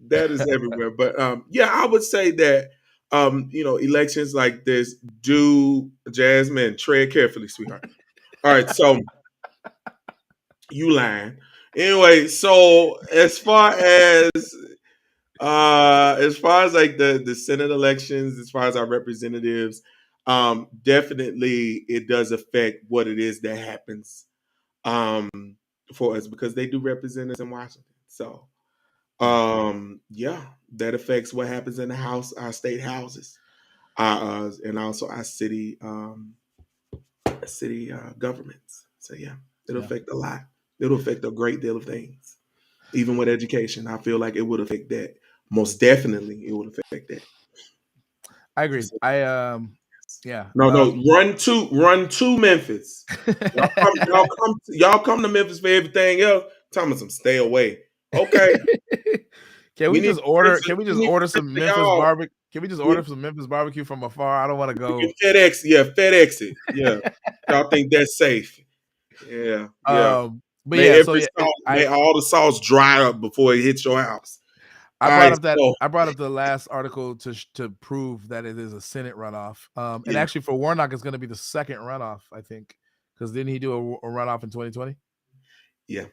that is everywhere. But yeah, I would say that elections like this do, Jasmine, tread carefully, sweetheart. All right, so you lying. Anyway, so as far as like the Senate elections, as far as our representatives, definitely it does affect what it is that happens um for us, because they do represent us in Washington. So yeah, that affects what happens in the house, our state houses, and also our city governments. So yeah, it'll Yeah. affect a lot. It'll affect a great deal of things. Even with education, I feel like it would affect that. Most definitely, it would affect that. I agree. Yeah. No, run to Memphis. Y'all come to Memphis for everything else. Tell me some stay away. Okay, Can we we need just to order? fix it. Can we We just need to order fix some it, Memphis y'all. barbecue? Can we just order some Memphis barbecue from afar? I don't want to We go. can FedEx it. Yeah, y'all think that's safe? Yeah. But yeah. So yeah, May all the sauce dry up before it hits your house. I All brought right, up that so I brought up the last article to prove that it is a Senate runoff. And yeah, actually for Warnock, it's going to be the second runoff, I think, because didn't he do a runoff in 2020? yeah.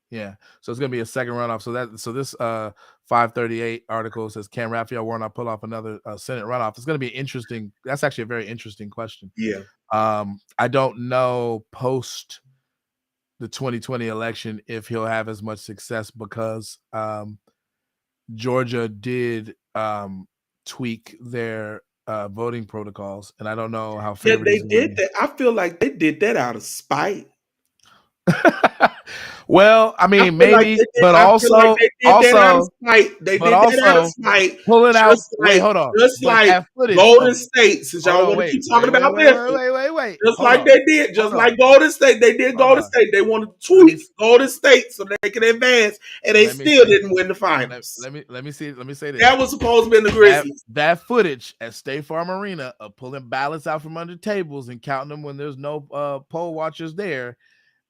Yeah, so it's gonna be a second runoff. So this 538 article says, can Raphael Warnock pull off another Senate runoff? It's gonna be interesting. That's actually a very interesting question. Yeah. I don't know post the 2020 election if he'll have as much success, because Georgia did tweak their voting protocols, and I don't know how Yeah, favored they he's gonna did be. that. I feel like they did that out of spite. Well, I mean, maybe, but I feel like also, they did that out of spite. They but did that out of also spite. pulling out. Just Wait, like, hold on. just But like that footage Golden of. State, since Hold y'all on. want to Wait. keep talking about this, just Hold like on. they did, just Hold like on. Golden State, they did Hold Golden on. State. They wanted to Let me tweak Golden State so they can advance, and they let me still see. didn't win the finals. Let me see. Let me say this. That was supposed to be in the Grizzlies. That footage at State Farm Arena of pulling ballots out from under tables and counting them when there's no poll watchers there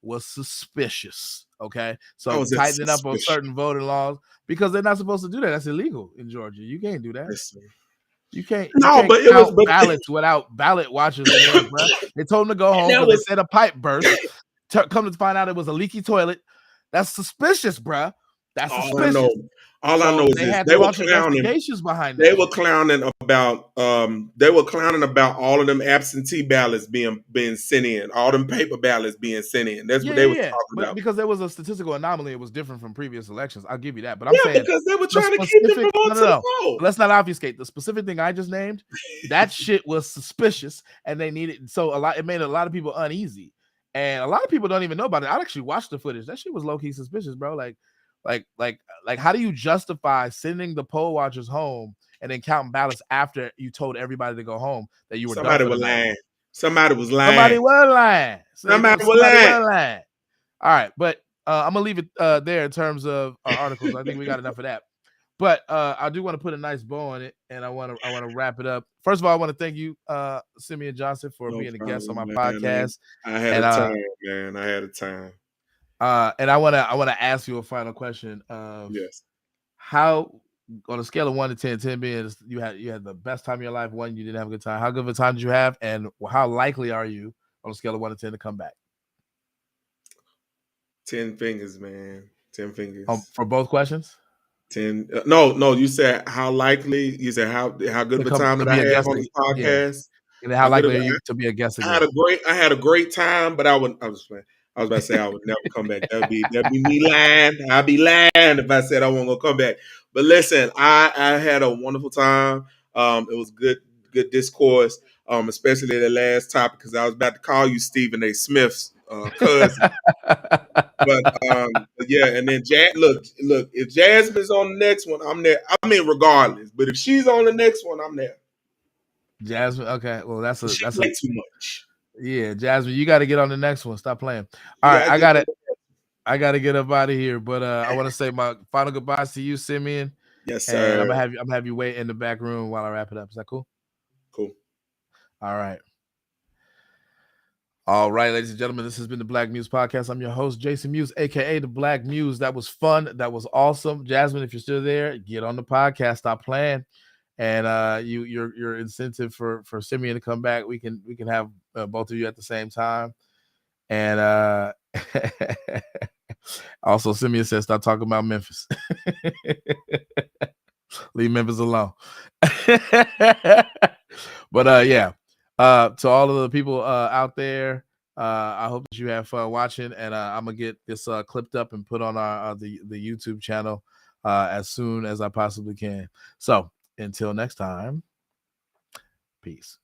was suspicious. Okay, so How is that tightening up on suspicious? certain voting laws, because they're not supposed to do that. That's illegal in Georgia. You can't do that. Listen. You can't No, but it was, count ballots without ballot watchers there, bro. They told them to go home that because they was said a pipe burst. Come to find out it was a leaky toilet. That's suspicious, bro. That's All I know, suspicious. all I So know is they this: had to they were launch clowning. investigations behind They that were shit. clowning about all of them absentee ballots being sent in, all them paper ballots being sent in. That's what they was Yeah. talking But about. because there was a statistical anomaly, it was different from previous elections. I'll give you that. But I'm Yeah, saying because they were the trying to keep them from specific going to the no. poll. Let's not obfuscate. The specific thing I just named, that shit was suspicious, and they needed it made a lot of people uneasy. And a lot of people don't even know about it. I actually watched the footage. That shit was low-key suspicious, bro. Like how do you justify sending the poll watchers home and then counting ballots after you told everybody to go home that you were done Somebody for the was night? lying. Somebody was Somebody lying. was lying. Somebody was Somebody lying. was lying. All right, but I'm gonna leave it there in terms of our articles. I think we got enough of that. But I do want to put a nice bow on it, and I want to wrap it up. First of all, I want to thank you, Simeon Johnson, for No being a guest on problem, my man. podcast. I had And a time, man. I had a time. and I wanna ask you a final question of Yes. how, on a scale of 1 to 10, 10 being you had the best time of your life, 1 you didn't have a good time. How good of a time did you have, and how likely are you on a scale of 1 to 10 to come back? 10 fingers, man. 10 fingers. For both questions? 10. No. You said how likely? You said how good of a time To did be I a have guest on this yeah. podcast? And how How good of likely are you to be a guest I again? had a great time, but I was about to say I would never come back. That'd be me lying. I'd be lying if I said I wasn't gonna come back. But listen, I had a wonderful time. It was good discourse. Especially the last topic because I was about to call you Stephen A. Smith's cousin. But yeah, and then look, if Jasmine's on the next one, I'm there. I mean, regardless. But if she's on the next one, I'm there. Jasmine, okay. Well, that's She a play too much. yeah, Jasmine, you got to get on the next one. Stop playing. All You right, gotta get I got to get up out of here, but I want to say my final goodbyes to you, Simeon, yes, and sir. I'm gonna have you wait in the back room while I wrap it up. Is that cool? Cool. All right. All right, ladies and gentlemen, this has been the Black Muze Podcast. I'm your host, Jason Muse, aka the Black Muse. That was fun. That was awesome. Jasmine, if you're still there, get on the podcast. Stop playing. And your incentive for Simeon to come back. We can have both of you at the same time. And also Simeon says stop talking about Memphis. Leave Memphis alone. But yeah. To all of the people out there, I hope that you have fun watching, and I'm gonna get this clipped up and put on our the YouTube channel as soon as I possibly can. So until next time, peace.